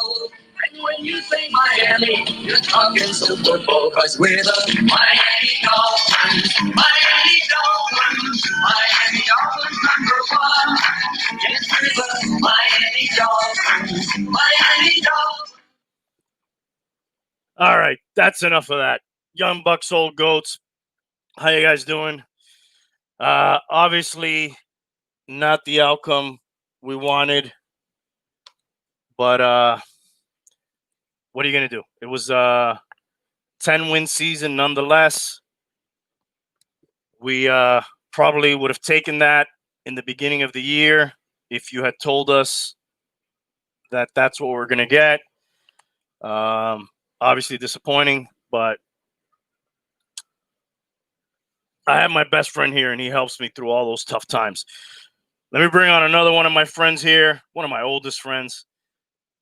And when you say Miami, you're talking Super Bowl, cause we're the Miami Dolphins. Miami Dolphins. Miami Dolphins #1. Yes, we're the Miami Dolphins. Miami Dolphins. All right, that's enough of that. Young Bucks, old goats. How you guys doing? Obviously, not the outcome we wanted, but what are you gonna do? It was a 10-win season, nonetheless. We probably would have taken that in the beginning of the year if you had told us that that's what we're gonna get. Obviously disappointing, but I have my best friend here, and he helps me through all those tough times. Let me bring on another one of my friends here, one of my oldest friends.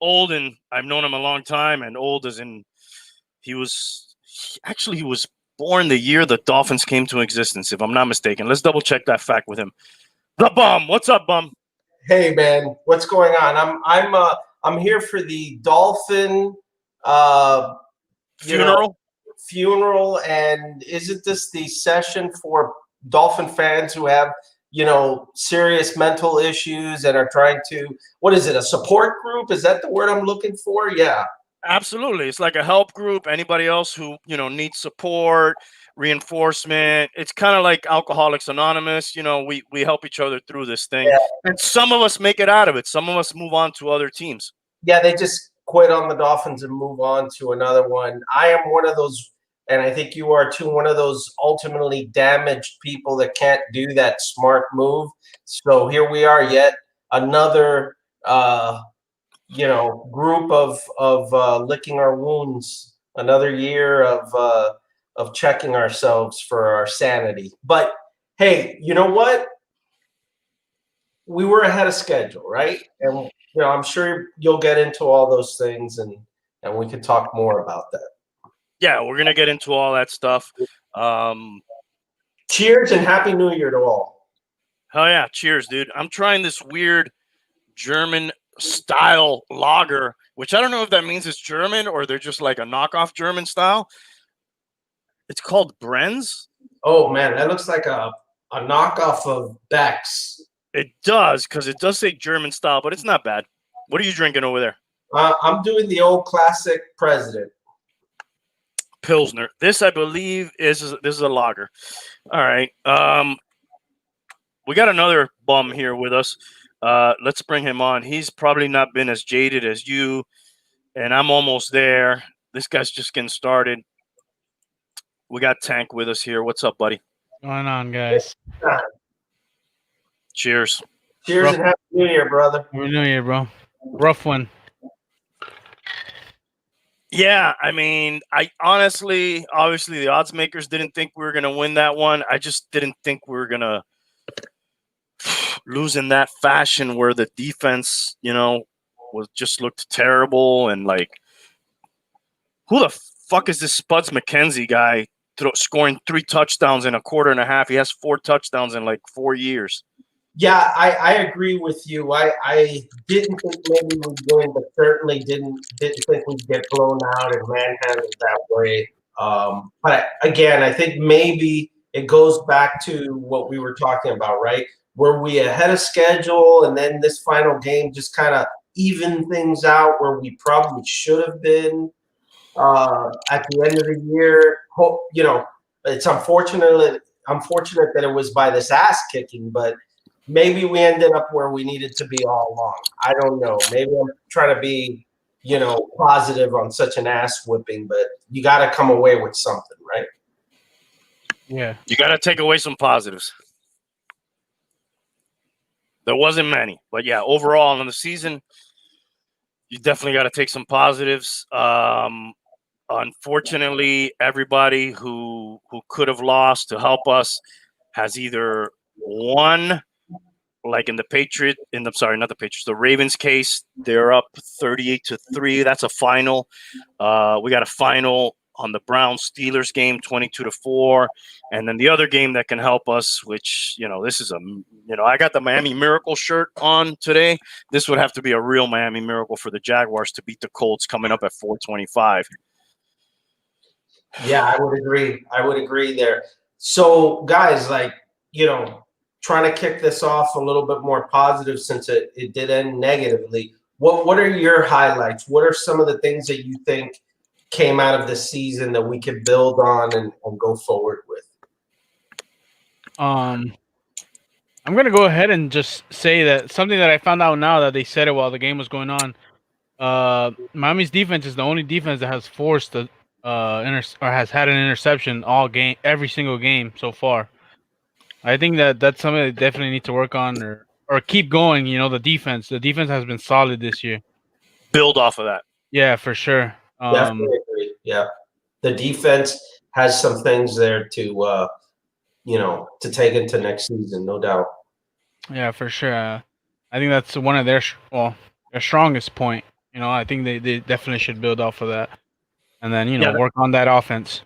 Old, and I've known him a long time, and old as in he was born the year the Dolphins came to existence, if I'm not mistaken. Let's double check that fact with him. The Bum. What's up, Bum? Hey, man. What's going on? I'm here for the Dolphin funeral. And isn't this the session for Dolphin fans who have serious mental issues and are trying to, what is it, a support group? Is that the word I'm looking for? Yeah. Absolutely. It's like a help group. Anybody else who, needs support, reinforcement. It's kind of like Alcoholics Anonymous. We help each other through this thing. Yeah. And some of us make it out of it. Some of us move on to other teams. Yeah, they just quit on the Dolphins and move on to another one. I am one of those, and I think you are too, one of those ultimately damaged people that can't do that smart move. So here we are, yet another group of licking our wounds, another year of checking ourselves for our sanity. But hey, you know what? We were ahead of schedule, right? And I'm sure you'll get into all those things, and we can talk more about that. Yeah, we're gonna get into all that stuff. Cheers and Happy New Year to all. Hell yeah, cheers, dude. I'm trying this weird German style lager, which I don't know if that means it's German or they're just like a knockoff German style. It's called Brenz. Oh man, that looks like a knockoff of Beck's. It does, because it does say German style, but it's not bad. What are you drinking over there? I'm doing the old classic President Pilsner. This, I believe, is a lager. All right. We got another bum here with us. Let's bring him on. He's probably not been as jaded as you, and I'm almost there. This guy's just getting started. We got Tank with us here. What's up, buddy? What's going on, guys? Cheers. Cheers and Happy New Year, brother. Happy New Year, bro. Rough one. Yeah, I mean, obviously the odds makers didn't think we were going to win that one. I just didn't think we were going to lose in that fashion where the defense, just looked terrible. And like, who the fuck is this Spuds McKenzie guy scoring 3 touchdowns in a quarter and a half? He has 4 touchdowns in like 4 years. Yeah, I agree with you. I didn't think maybe we'd win, but certainly didn't think we'd get blown out and manhandled that way. But again, I think maybe it goes back to what we were talking about, right? Were we ahead of schedule, and then this final game just kind of evened things out where we probably should have been at the end of the year. It's unfortunate that it was by this ass kicking, but maybe we ended up where we needed to be all along. I don't know. Maybe I'm trying to be, positive on such an ass whipping, but you got to come away with something, right? Yeah. You got to take away some positives. There wasn't many, but yeah, overall in the season, you definitely got to take some positives. Unfortunately, everybody who could have lost to help us has either won. Like in the the Ravens case, they're up 38-3. That's a final. We got a final on the Browns-Steelers game, 22-4, and then the other game that can help us, which this is I got the Miami Miracle shirt on today. This would have to be a real Miami Miracle for the Jaguars to beat the Colts coming up at 425. Yeah, I would agree. I would agree there. So, guys, trying to kick this off a little bit more positive since it did end negatively. What are your highlights? What are some of the things that you think came out of this season that we could build on and go forward with? I'm gonna go ahead and just say that something that I found out now that they said it while the game was going on. Miami's defense is the only defense that has forced or has had an interception every single game so far. I think that's something they definitely need to work on or keep going. The defense has been solid this year. Build off of that. Yeah, for sure. Definitely agree. Yeah, the defense has some things there to to take into next season, no doubt. Yeah, for sure. I think that's one of their strongest point. I think they definitely should build off of that, and then work on that offense.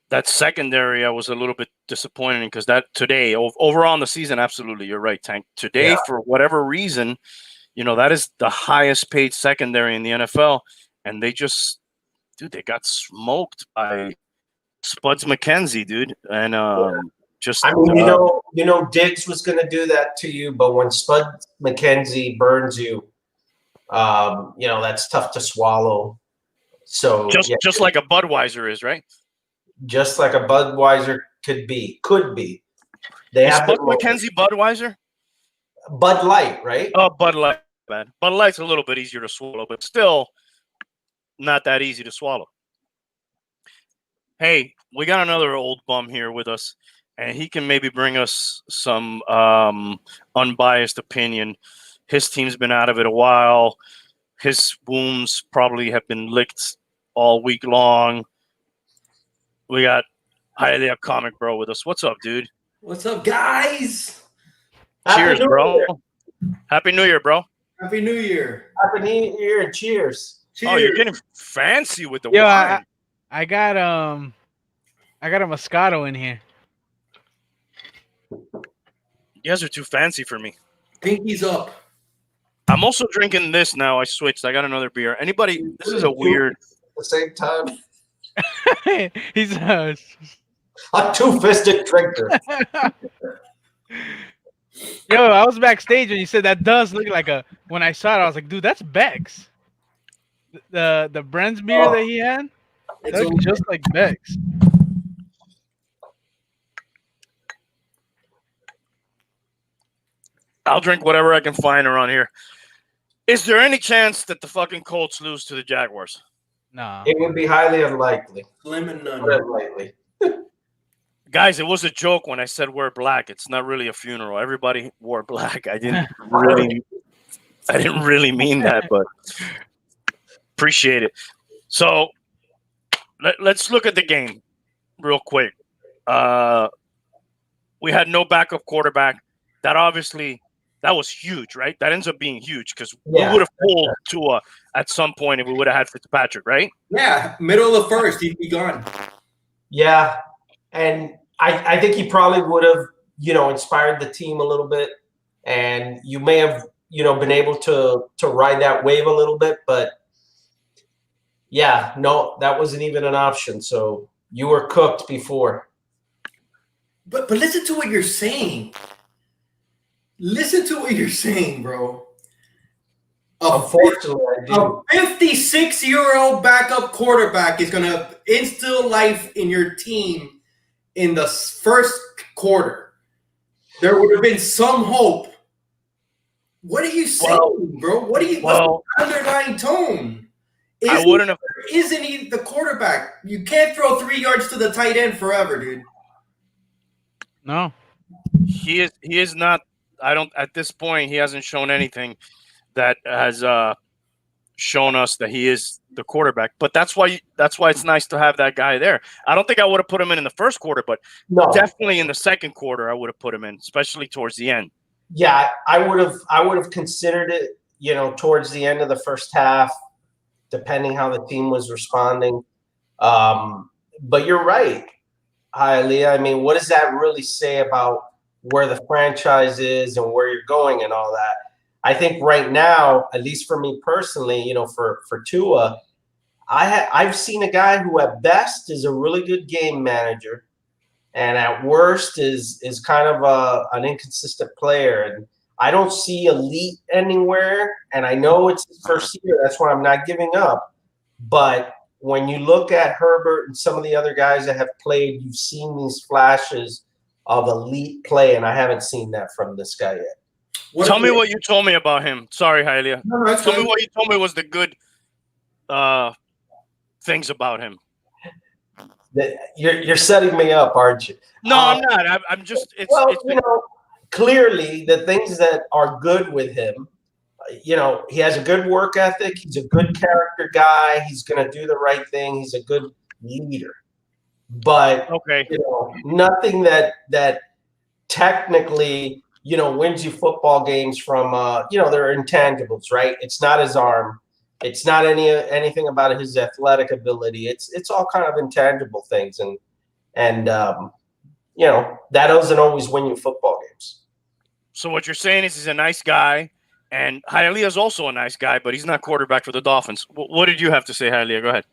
That secondary, I was a little bit disappointed because that today, overall in the season, absolutely, you're right, Tank. Today, for whatever reason, that is the highest paid secondary in the NFL, and they got smoked by Spuds McKenzie, dude, and Diggs was going to do that to you, but when Spuds McKenzie burns you, that's tough to swallow. So just like a Budweiser is, right? Just like a Budweiser could be. They is have Spuds McKenzie Budweiser? Bud Light, right? Oh, Bud Light, man. Bud Light's a little bit easier to swallow, but still not that easy to swallow. Hey, we got another old bum here with us, and he can maybe bring us some unbiased opinion. His team's been out of it a while. His wounds probably have been licked all week long. We got Highly Comic Bro with us. What's up, dude? What's up, guys? Cheers, bro. Happy New Year, bro. Happy New Year. Happy New Year. Cheers. Oh, you're getting fancy with the wine. I got a Moscato in here. You guys are too fancy for me. Pinky's up. I'm also drinking this now. I switched. I got another beer. Anybody? This is a weird. At the same time. He's a two-fisted drinker. Yo, I was backstage and you said that does look like a. When I saw it, I was like, dude, that's Beck's. The Brent's beer that he had. It looks just like Beck's. I'll drink whatever I can find around here. Is there any chance that the fucking Colts lose to the Jaguars? No. It would be highly unlikely. Slim and none. Unlikely. Guys, it was a joke when I said wear black. It's not really a funeral. Everybody wore black. I didn't really mean that, but appreciate it. So let's look at the game real quick. We had no backup quarterback. That was huge, right? That ends up being huge because we would have pulled Tua at some point if we would have had Fitzpatrick, right? Yeah, middle of the first, he'd be gone. Yeah, and I think he probably would have, inspired the team a little bit, and you may have, been able to ride that wave a little bit, but yeah, no, that wasn't even an option. So you were cooked before. But listen to what you're saying. Listen to what you're saying, bro. Unfortunately, I do. A 56-year-old backup quarterback is going to instill life in your team in the first quarter. There would have been some hope. What are you saying, bro? What's the underlying tone? Isn't he the quarterback? You can't throw 3 yards to the tight end forever, dude. No. He is not. At this point, he hasn't shown anything that has shown us that he is the quarterback. But that's why it's nice to have that guy there. I don't think I would have put him in the first quarter, but definitely in the second quarter, I would have put him in, especially towards the end. Yeah, I would have considered it, towards the end of the first half, depending how the team was responding. But you're right, Hialeah. I mean, what does that really say about where the franchise is and where you're going and all that? I think right now, at least for me personally, for Tua, I've seen a guy who at best is a really good game manager, and at worst is kind of an inconsistent player. And I don't see elite anywhere. And I know it's his first year. That's why I'm not giving up. But when you look at Herbert and some of the other guys that have played, you've seen these flashes of elite play, and I haven't seen that from this guy yet. Tell me what you told me about him. Sorry, Hialeah. No, Tell me what you told me was the good things about him. You're setting me up, aren't you? No, I'm not. I'm just. Clearly the things that are good with him. He has a good work ethic. He's a good character guy. He's going to do the right thing. He's a good leader. But okay, nothing that technically wins you football games from they're intangibles, right? It's not his arm. It's not anything about his athletic ability. It's all kind of intangible things, and that doesn't always win you football games. So what you're saying is he's a nice guy, and Hialeah is also a nice guy, but he's not quarterback for the Dolphins. What did you have to say, Hialeah? Go ahead.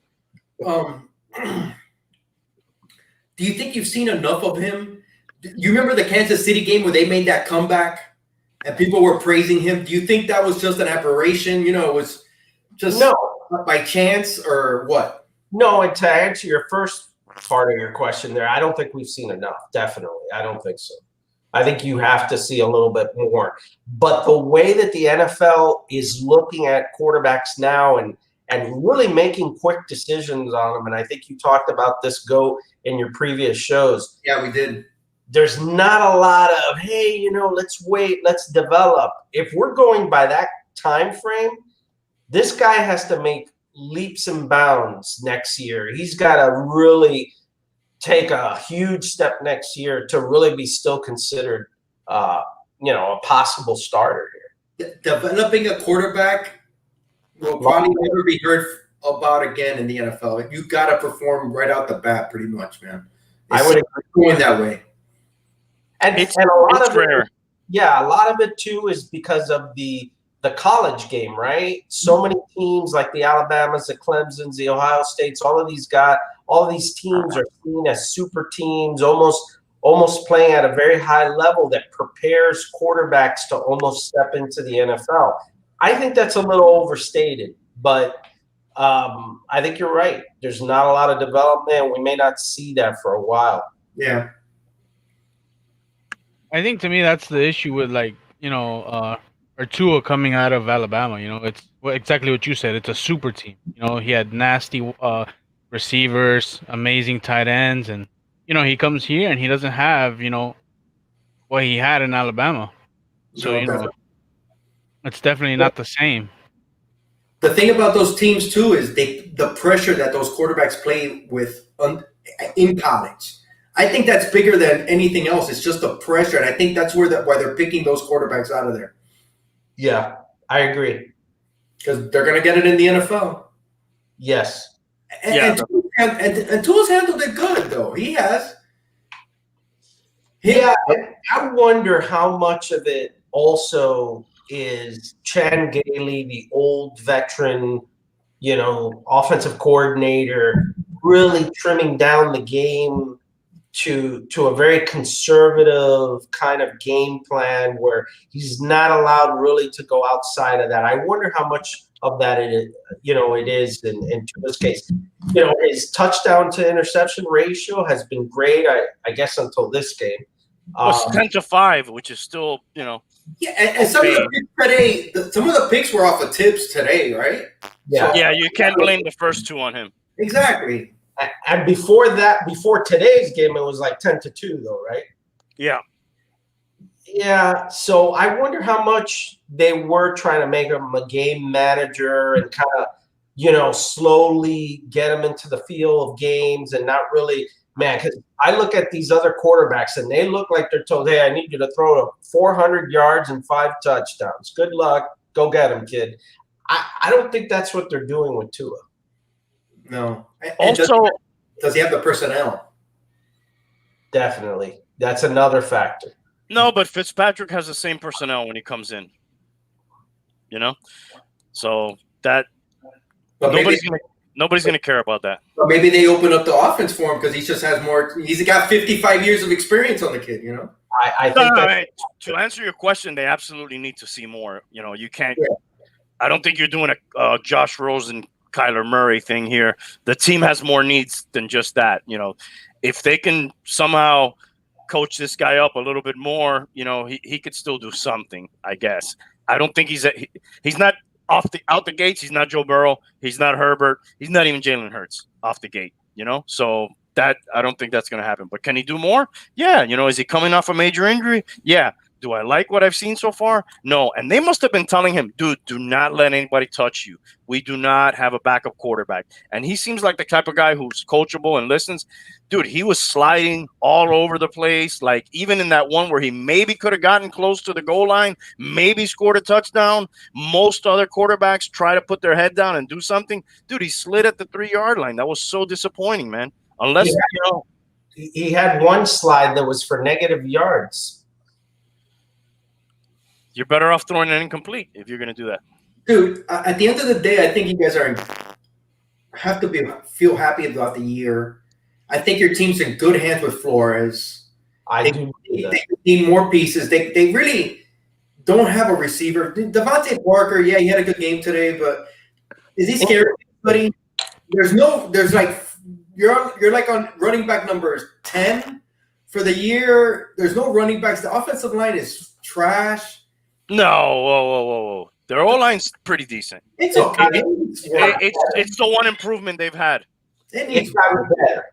Do you think you've seen enough of him? You remember the Kansas City game where they made that comeback and people were praising him? Do you think that was just an aberration? It was just by chance or what? No, and to answer your first part of your question there, I don't think we've seen enough. Definitely. I don't think so. I think you have to see a little bit more. But the way that the NFL is looking at quarterbacks now and really making quick decisions on them, and I think you talked about this in your previous shows. Yeah, we did. There's not a lot of, hey, let's wait, let's develop. If we're going by that time frame, this guy has to make leaps and bounds next year. He's got to really take a huge step next year to really be still considered, a possible starter here. Developing a quarterback will probably never be heard about again in the NFL. You got to perform right out the bat, pretty much, man. I would agree. Going that way. And a lot of rare. A lot of it too is because of the college game, right? So many teams like the Alabamas, the Clemsons, the Ohio States, all of these teams are seen as super teams, almost playing at a very high level that prepares quarterbacks to almost step into the NFL. I think that's a little overstated, but I think you're right. There's not a lot of development. We may not see that for a while. Yeah. I think to me that's the issue with or Tua coming out of Alabama. It's exactly what you said. It's a super team. He had nasty receivers, amazing tight ends, and he comes here and he doesn't have what he had in Alabama. So it's definitely not the same. The thing about those teams too is the pressure that those quarterbacks play with in college. I think that's bigger than anything else. It's just the pressure, and I think that's why they're picking those quarterbacks out of there. Yeah, I agree. Because they're going to get it in the NFL. Yes. And Tua's handled it good, though. He has. Yeah, I wonder how much of it also is Chan Gailey, the old veteran, offensive coordinator, really trimming down the game to a very conservative kind of game plan where he's not allowed really to go outside of that. I wonder how much of that it is in Tua's case. His touchdown to interception ratio has been great, I guess, until this game. It's 10-5, which is still, Yeah, and some of the picks today, some of the picks were off of tips today, right? Yeah. Yeah, you can't blame the first two on him. Exactly. And before today's game, it was like 10-2, though, right? Yeah. Yeah. So I wonder how much they were trying to make him a game manager and kind of, slowly get him into the feel of games and not really, man, because I look at these other quarterbacks and they look like they're told, hey, I need you to throw 400 yards and 5 touchdowns. Good luck. Go get him, kid. I don't think that's what they're doing with Tua. No. And Also, does he have the personnel? Definitely. That's another factor. no, but Fitzpatrick has the same personnel when he comes in. So that But nobody's gonna care about that. maybe they open up the offense for him because he just has more. He's got 55 years of experience on the kid. I think To answer your question, they absolutely need to see more. You can't. Yeah. I don't think you're doing a Josh Rosen, Kyler Murray thing here. The team has more needs than just that. If they can somehow coach this guy up a little bit more, he could still do something, I guess. I don't think he's not out the gates. He's not Joe Burrow. He's not Herbert. He's not even Jalen Hurts off the gate. So that I don't think that's going to happen. But can he do more? Yeah. Is he coming off a major injury? Yeah. Do I like what I've seen so far? No. And they must have been telling him, dude, do not let anybody touch you. We do not have a backup quarterback. And he seems like the type of guy who's coachable and listens. Dude, he was sliding all over the place. Like even in that one where he maybe could have gotten close to the goal line, maybe scored a touchdown. Most other quarterbacks try to put their head down and do something. Dude, he slid at the 3-yard line. That was so disappointing, man. Unless, he had one slide that was for negative yards. You're better off throwing an incomplete if you're going to do that. Dude, at the end of the day, I think you guys have to feel happy about the year. I think your team's in good hands with Flores. They need more pieces. They really don't have a receiver. Devontae Parker, yeah, he had a good game today, but is he scared of anybody? You're like on running back numbers 10 for the year. There's no running backs. The offensive line is trash. No, whoa. Their O-line's pretty decent. It's okay. It's the one improvement they've had. It's gotten better.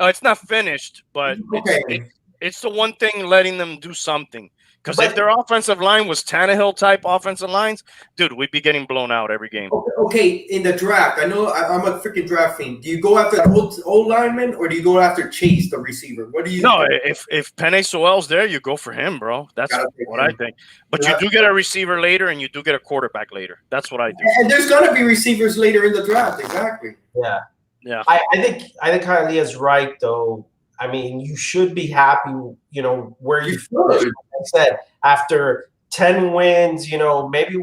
It's not finished, but okay. it's the one thing letting them do something. Because if their offensive line was Tannehill-type offensive lines, dude, we'd be getting blown out every game. Okay, in the draft, I know I'm a freaking draft fiend. Do you go after the old lineman or do you go after Chase, the receiver? What do you No, if Penei Sewell's there, you go for him, bro. That's what I think. But you do get a receiver later and you do get a quarterback later. That's what I do. And there's going to be receivers later in the draft, exactly. Yeah. I think Kylie is right, though. I mean, you should be happy, where you feel. Like I said, after 10 wins, maybe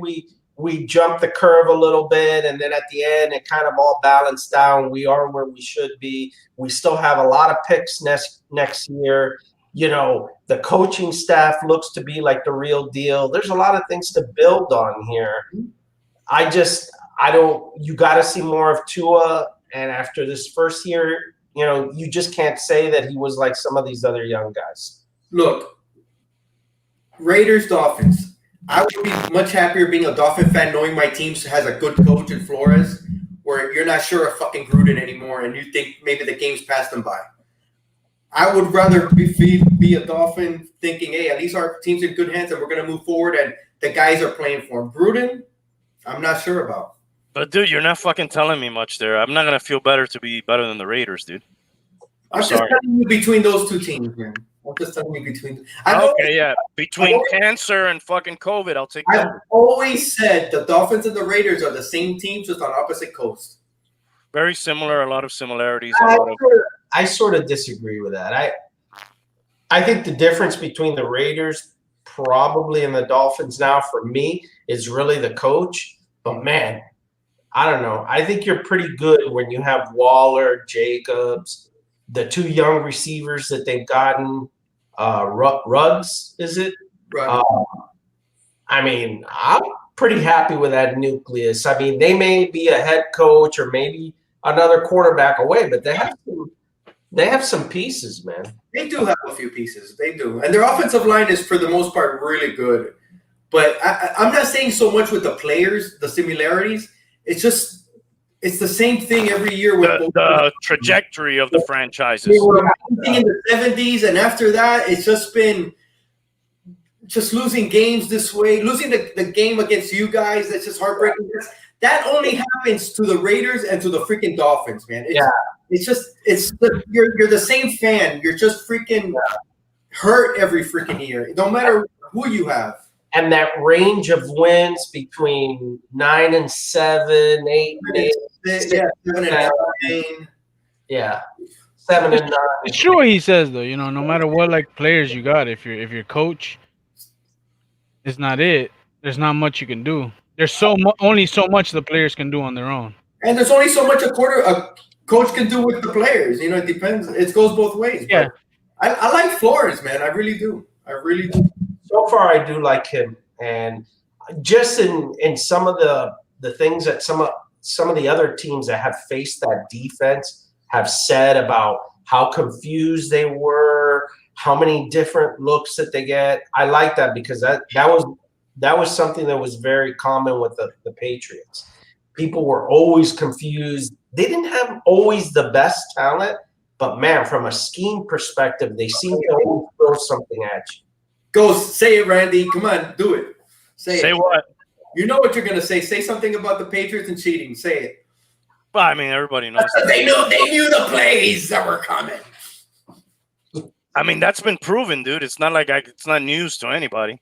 we jumped the curve a little bit, and then at the end, it kind of all balanced down. We are where we should be. We still have a lot of picks next year. The coaching staff looks to be like the real deal. There's a lot of things to build on here. You got to see more of Tua, and after this first year, you just can't say that he was like some of these other young guys. Look, Raiders, Dolphins. I would be much happier being a Dolphin fan knowing my team has a good coach in Flores, where you're not sure of fucking Gruden anymore and you think maybe the game's passed them by. I would rather be a Dolphin thinking, hey, at least our team's in good hands and we're going to move forward and the guys are playing for him. Gruden, I'm not sure about. But, dude, you're not fucking telling me much there. I'm not going to feel better to be better than the Raiders, dude. I'm just telling you between those two teams, man. I'm just telling you between. Between cancer and fucking COVID, I'll take that. I've always said the Dolphins and the Raiders are the same teams, just on opposite coasts. Very similar, a lot of similarities. I sort of disagree with that. I think the difference between the Raiders probably and the Dolphins now for me is really the coach. But, man, I don't know. I think you're pretty good when you have Waller, Jacobs, the two young receivers that they've gotten. Ruggs, is it? Right. I mean, I'm pretty happy with that nucleus. I mean, they may be a head coach or maybe another quarterback away, but they have some pieces, man. They do have a few pieces. They do. And their offensive line is, for the most part, really good. But I'm not saying so much with the players, the similarities. It's just it's the same thing every year with the trajectory of the franchises. They were in the 70s, and after that, it's just been just losing games this way, losing the game against you guys. That's just heartbreaking. That only happens to the Raiders and to the freaking Dolphins, man. You're the same fan. You're just freaking hurt every freaking year, no matter who you have. And that range of wins between 9-7, 8-8, Yeah, 7-9. Yeah, 7-9. It's true what he says though. No matter what like players you got, if your coach is not it, there's not much you can do. There's only so much the players can do on their own. And there's only so much a coach can do with the players. It depends. It goes both ways. Yeah. But I like Flores, man. I really do. So far, I do like him, and just in some of the things that some of the other teams that have faced that defense have said about how confused they were, how many different looks that they get. I like that because that was something that was very common with the Patriots. People were always confused. They didn't have always the best talent, but man, from a scheme perspective, they seem to always throw something at you. Go say it, Randy. Come on, do it. Say it. What? You know what you're gonna say. Say something about the Patriots and cheating. Say it. Well, I mean, everybody knows. They knew the plays that were coming. I mean, that's been proven, dude. It's not like it's not news to anybody,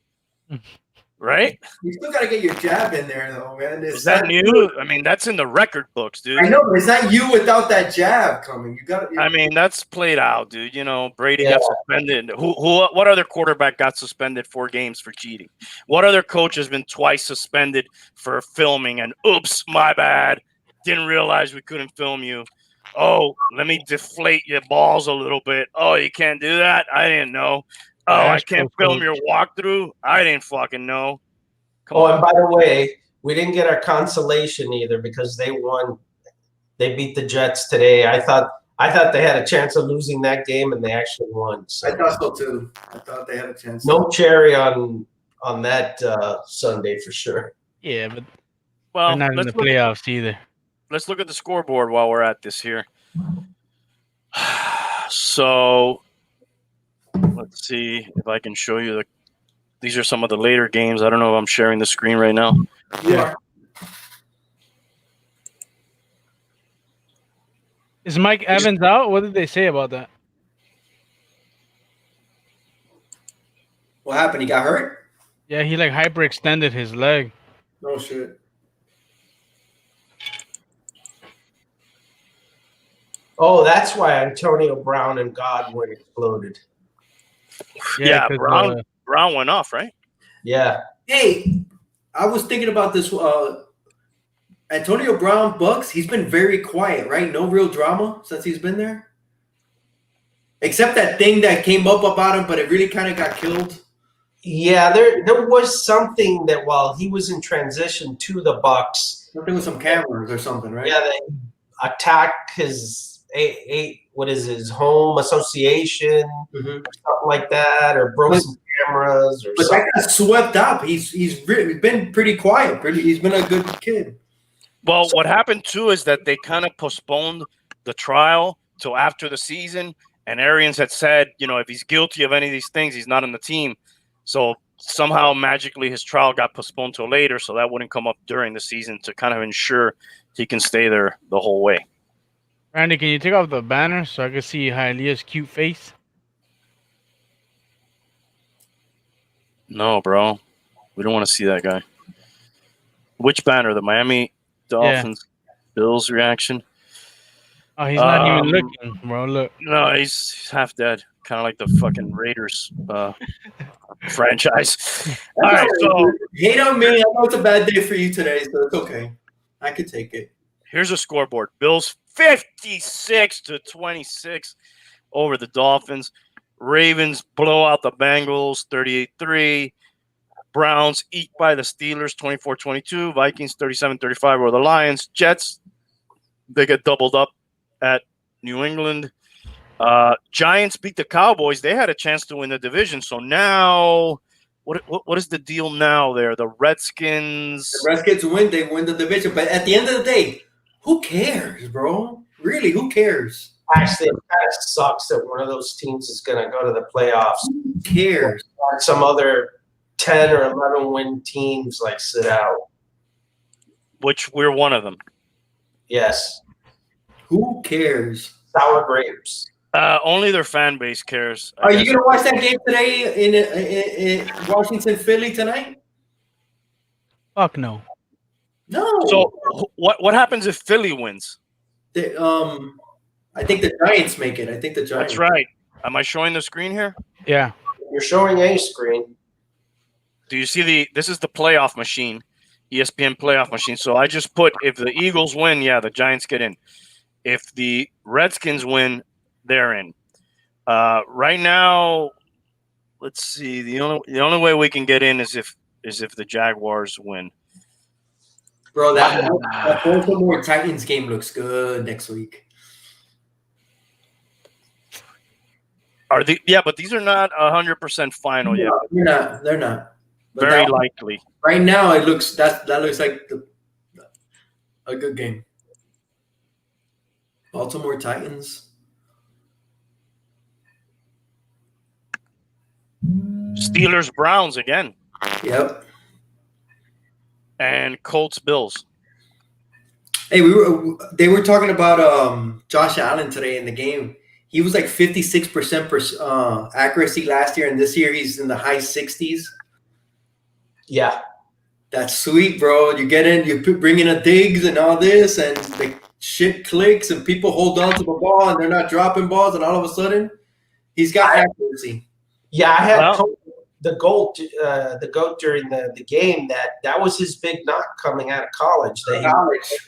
right? You still gotta get your jab in there, though, man. Is that new? I mean, that's in the record books, dude. I know, but it's not you without that jab coming. You got. I mean, that's played out, dude. Brady got suspended. What other quarterback got suspended 4 games for cheating? What other coach has been twice suspended for filming? And oops, my bad. Didn't realize we couldn't film you. Oh, let me deflate your balls a little bit. Oh, you can't do that? I didn't know. Oh, I can't film your walkthrough? I didn't fucking know. Come on. And by the way, we didn't get our consolation either because they won. They beat the Jets today. I thought they had a chance of losing that game, and they actually won. So. I thought so too. I thought they had a chance. No cherry on that Sunday for sure. Yeah, but well, they're not in the playoffs either. Let's look at the scoreboard while we're at this here. So let's see if I can show you these are some of the later games. I don't know if I'm sharing the screen right now. Yeah. Is Mike Evans out? What did they say about that? What happened? He got hurt? Yeah, he like hyperextended his leg. No shit. Oh, that's why Antonio Brown and Godwin exploded. Yeah, Brown went off, right? Yeah. Hey, I was thinking about this. Antonio Brown, Bucks, he's been very quiet, right? No real drama since he's been there. Except that thing that came up about him, but it really kind of got killed. Yeah, there was something that while he was in transition to the Bucks, Something with some cameras or something, right? yeah, they attacked his his home association, or something like that, or broke some cameras, or but something. that got swept up. He's been pretty quiet. He's been a good kid. Well, what happened too is that they kind of postponed the trial till after the season, and Arians had said, if he's guilty of any of these things, he's not on the team. So somehow magically his trial got postponed till later, so that wouldn't come up during the season to kind of ensure he can stay there the whole way. Randy, can you take off the banner so I can see Hialeah's cute face? No, bro. We don't want to see that guy. Which banner? The Miami Dolphins Bills reaction? Oh, he's not even looking, bro. Look. No, he's half dead. Kind of like the fucking Raiders franchise. All right, so hate on me. I know it's a bad day for you today, so it's okay. I could take it. Here's a scoreboard. Bills 56-26 over the Dolphins. Ravens blow out the Bengals 38-3. Browns eat by the Steelers 24-22. Vikings 37-35 over the Lions. Jets, they get doubled up at New England. Giants beat the Cowboys. They had a chance to win the division. So now, what is the deal now there? The Redskins win. They win the division. But at the end of the day, who cares, bro? Really, who cares? Actually, it kind of sucks that one of those teams is going to go to the playoffs. Who cares? Some other 10 or 11 win teams sit out. Which we're one of them. Yes. Who cares? Sour grapes. Only their fan base cares. Are you going to watch that game today in Washington, Philly tonight? Fuck no. No. So what happens if Philly wins? I think the Giants make it. I think the Giants. That's right. Am I showing the screen here? Yeah. You're showing a screen. Do you see this is the playoff machine, ESPN playoff machine. So I just put if the Eagles win, yeah, the Giants get in. If the Redskins win, they're in. Right now, let's see. The only way we can get in is if the Jaguars win. Bro, that Baltimore Titans game looks good next week. But these are not 100% final yet. They're not. But Very likely. Right now, it looks that looks like a good game. Baltimore Titans. Steelers Browns again. Yep. And Colts Bills. Hey, they were talking about Josh Allen today in the game. He was like 56% accuracy last year, and this year he's in the high 60s. Yeah. That's sweet, bro. You get in, you bring in a Diggs and all this, and the shit clicks, and people hold on to the ball, and they're not dropping balls, and all of a sudden, he's got accuracy. Yeah, I had told the GOAT during the game that was his big knock coming out of college. That he was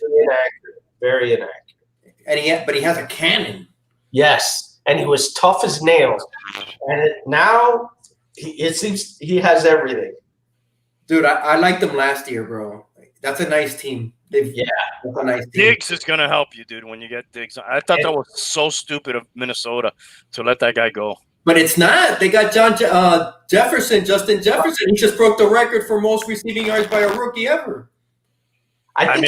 very inaccurate. But he has a cannon. Yes, and he was tough as nails. And now it seems he has everything. Dude, I liked them last year, bro. That's a nice team. That's a nice team. Diggs is going to help you, dude, when you get Diggs. I thought that was so stupid of Minnesota to let that guy go. But it's not. They got Justin Jefferson. He just broke the record for most receiving yards by a rookie ever. I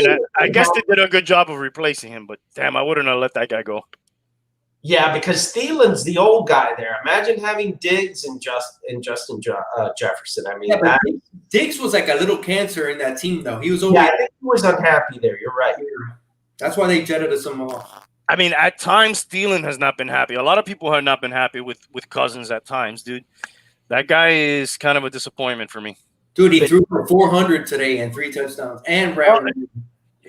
guess they did a good job of replacing him, but damn, I wouldn't have let that guy go. Yeah, because Thielen's the old guy there. Imagine having Diggs and Justin Jefferson. I mean, Diggs was like a little cancer in that team, though. He was I think he was unhappy there. You're right. That's why they jetted us some off. I mean, at times, Thielen has not been happy. A lot of people have not been happy with Cousins at times, dude. That guy is kind of a disappointment for me. Dude, he threw for 400 today and 3 touchdowns. And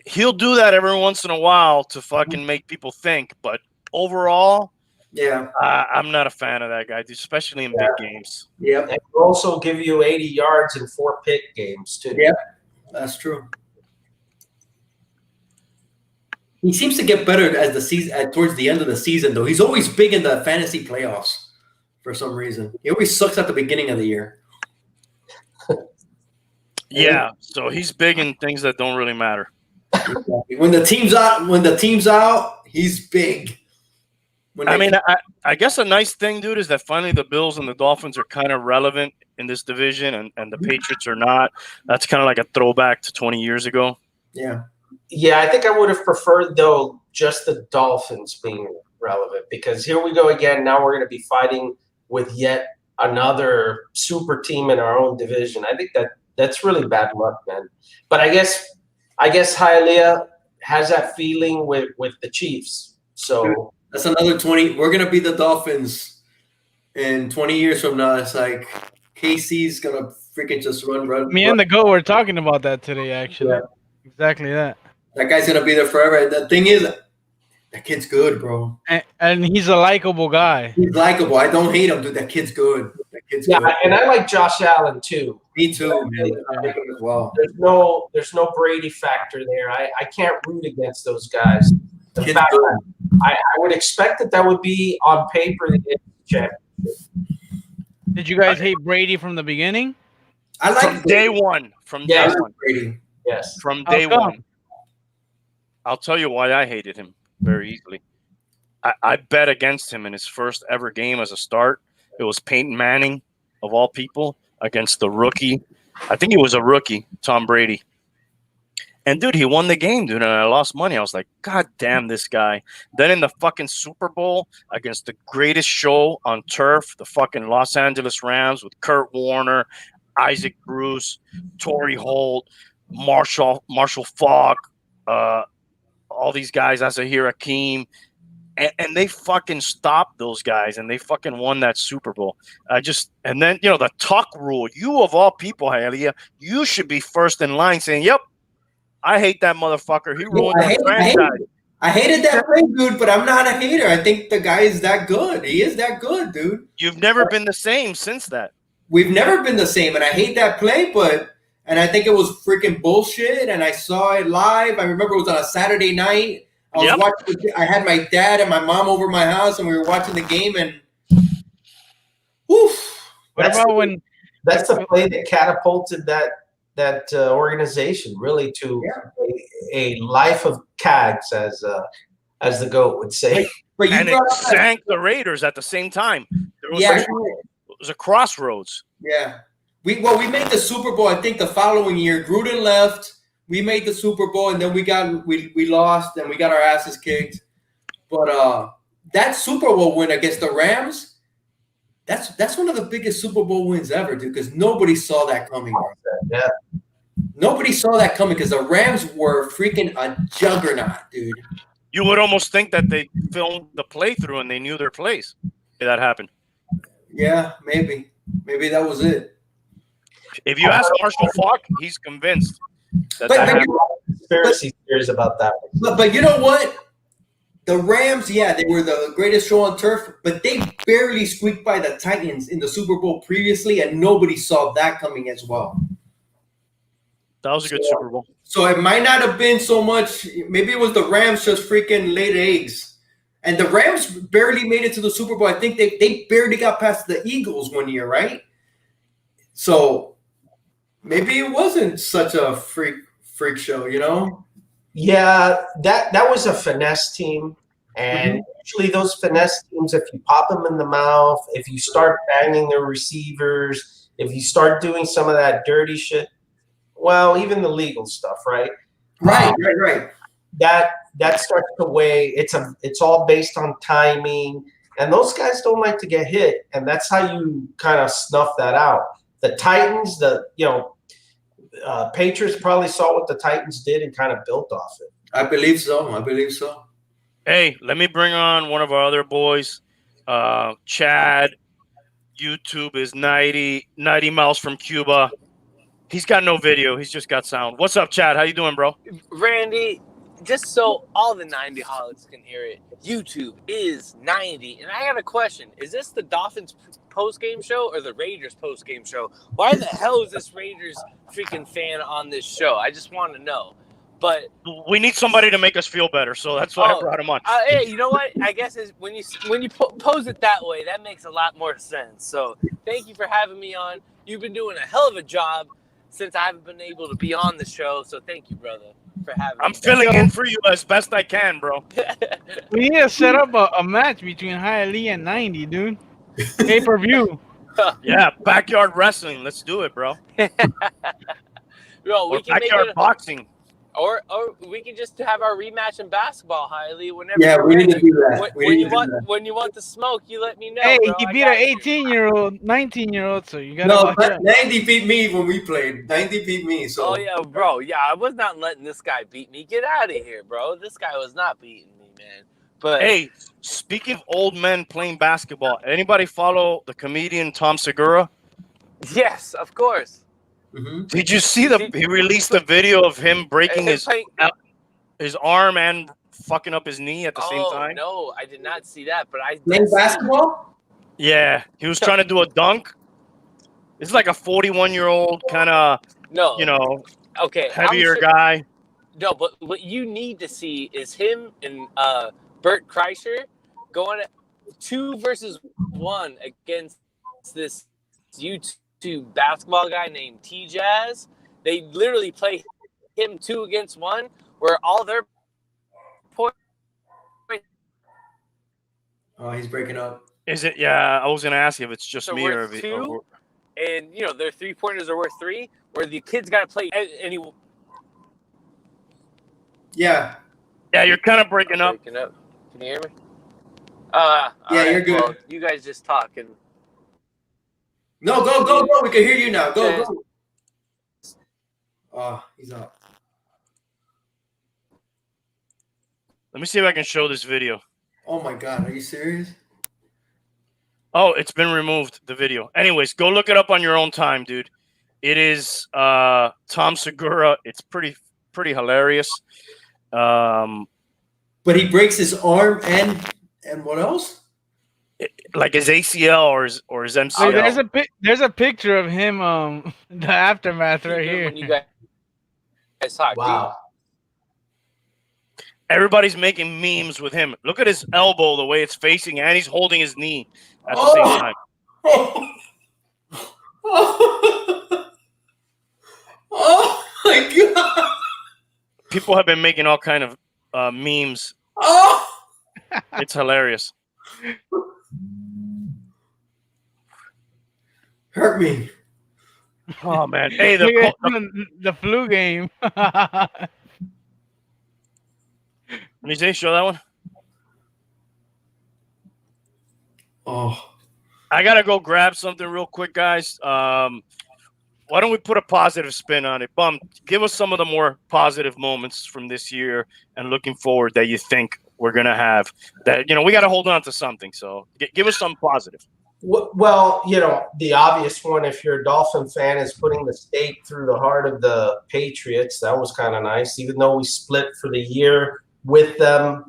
he'll do that every once in a while to fucking make people think, but overall, I'm not a fan of that guy, dude, especially in big games. Yep. And he'll also give you 80 yards in 4 pick games, too. Yep, that's true. He seems to get better as the season towards the end of the season, though. He's always big in the fantasy playoffs for some reason. He always sucks at the beginning of the year. Yeah, so he's big in things that don't really matter. When the team's out, he's big. I guess a nice thing, dude, is that finally the Bills and the Dolphins are kind of relevant in this division, and the Patriots are not. That's kind of like a throwback to 20 years ago. Yeah. Yeah, I think I would have preferred, though, just the Dolphins being relevant, because here we go again. Now we're going to be fighting with yet another super team in our own division. I think that's really bad luck, man. But I guess Hialeah has that feeling with the Chiefs. So that's another 20. We're going to be the Dolphins in 20 years from now. It's like KC's going to freaking just run. Me and the GOAT were talking about that today, actually. Yeah. Exactly that. That guy's going to be there forever. And the thing is, that kid's good, bro. And he's a likable guy. He's likable. I don't hate him, dude. That kid's good. Good. And I like Josh Allen, too. Me too, man. I like him as well. There's no Brady factor there. I can't root against those guys. In fact, I would expect that would be on paper the championship. Did you guys hate Brady from the beginning? I like from day one. From day one. Brady. Yes. From day one. I'll tell you why I hated him very easily. I bet against him in his first ever game as a start. It was Peyton Manning, of all people, against the rookie. I think he was a rookie, Tom Brady. And, dude, he won the game, dude, and I lost money. I was like, God damn this guy. Then in the fucking Super Bowl against the greatest show on turf, the fucking Los Angeles Rams with Kurt Warner, Isaac Bruce, Torrey Holt, Marshall Faulk, all these guys, Azahir Hakeem, and they fucking stopped those guys, and they fucking won that Super Bowl. And then, the tuck rule. You, of all people, Hialeah, you should be first in line saying, yep, I hate that motherfucker. He ruined I our hate franchise. it. I hated that play, dude, but I'm not a hater. I think the guy is that good. He is that good, dude. You've never been the same since that. We've never been the same, and I hate that play, and I think it was freaking bullshit, and I saw it live. I remember it was on a Saturday night. I was watching. I had my dad and my mom over my house, and we were watching the game, and oof. What about when That's the play that catapulted that organization really to a life of cags, as the GOAT would say. But you And it sank the Raiders at the same time. There was it was a crossroads. Yeah. We made the Super Bowl, I think the following year. Gruden left. We made the Super Bowl, and then we lost, and we got our asses kicked. But that Super Bowl win against the Rams, that's one of the biggest Super Bowl wins ever, dude, because nobody saw that coming. Yeah. Nobody saw that coming because the Rams were freaking a juggernaut, dude. You would almost think that they filmed the playthrough and they knew their plays. That happened. Yeah, maybe. Maybe that was it. If you ask Marshall Falk, he's convinced that But- that but happened. Conspiracy theories about that. But you know what? The Rams, they were the greatest show on turf, but they barely squeaked by the Titans in the Super Bowl previously, and nobody saw that coming as well. That was a good Super Bowl. So it might not have been so much. Maybe it was the Rams just freaking laid eggs. And the Rams barely made it to the Super Bowl. I think they barely got past the Eagles one year, right? So maybe it wasn't such a freak show, you know? Yeah, that was a finesse team. And usually those finesse teams, if you pop them in the mouth, if you start banging their receivers, if you start doing some of that dirty shit, well, even the legal stuff, right? Right. That starts to weigh. It's all based on timing, and those guys don't like to get hit, and that's how you kind of snuff that out. The Titans, Patriots probably saw what the Titans did and kind of built off it. I believe so. Hey, let me bring on one of our other boys, Chad. YouTube is 90 miles from Cuba. He's got no video. He's just got sound. What's up, Chad? How you doing, bro? Randy, just so all the 90 holics can hear it, YouTube is 90. And I got a question. Is this the Dolphins post-game show or the Raiders post-game show? Why the hell is this Raiders freaking fan on this show? I just want to know. But we need somebody to make us feel better, so that's why I brought him on. Hey, you know what? I guess when you pose it that way, that makes a lot more sense. So thank you for having me on. You've been doing a hell of a job since I haven't been able to be on the show. So thank you, brother, for having me. I'm filling in for you as best I can, bro. we need to set up a match between Hialeah and 90, dude. Pay-per-view. Yeah, backyard wrestling. Let's do it, bro. Yo, we Or can make backyard it, boxing. or we can just have our rematch in basketball, Hialeah. Whenever Yeah, you're we need ready. to do that. When you want the smoke, you let me know. Hey, bro. he I beat got an you. 18-year-old, 19-year-old, so you gotta No, watch out. 90 beat me when we played. 90 beat me. So Oh yeah, bro. Yeah, I was not letting this guy beat me. Get out of here, bro. This guy was not beating me, man. But Hey, speaking of old men playing basketball, anybody follow the comedian Tom Segura? yes, of course. Did you see he released a video of him breaking his arm and fucking up his knee at the same time? No, I did not see that, but I playing did see- basketball? Yeah, he was trying to do a dunk. It's like a 41-year-old kind of, No, okay, I'm heavier sure- guy. No, but what you need to see is him and Bert Kreischer going at 2 versus 1 against this YouTube basketball guy named T-Jazz. They literally play him 2 against 1, where all their points. Oh, he's breaking up. Is it? Yeah, I was gonna ask you if it's just So me or worth if 2, and their 3-pointers are worth 3, where the kid's got to play any. Yeah. Yeah, you're kind of breaking up. Can you hear me? Yeah, you're good. Well, you guys just talking. No, go. We can hear you now. Go. Oh, he's up. Let me see if I can show this video. Oh my God, are you serious? Oh, it's been removed, the video. Anyways, go look it up on your own time, dude. It is Tom Segura. It's pretty pretty hilarious. But he breaks his arm and what else? Like his ACL or his MCL. Wait, there's a picture of him. The aftermath right here. When you guys talk, Wow. Everybody's making memes with him. Look at his elbow, the way it's facing, and he's holding his knee at the same time. Oh my god! People have been making all kind of memes. Oh, It's hilarious. hurt me. Oh man! Hey, the flu game. let me see. Show that one. Oh, I gotta go grab something real quick, guys. Why don't we put a positive spin on it? Bum, give us some of the more positive moments from this year and looking forward that you think we're gonna have. That we got to hold on to something. So give us some positive. Well, the obvious one, if you're a Dolphin fan, is putting the stake through the heart of the Patriots. That was kind of nice, even though we split for the year with them.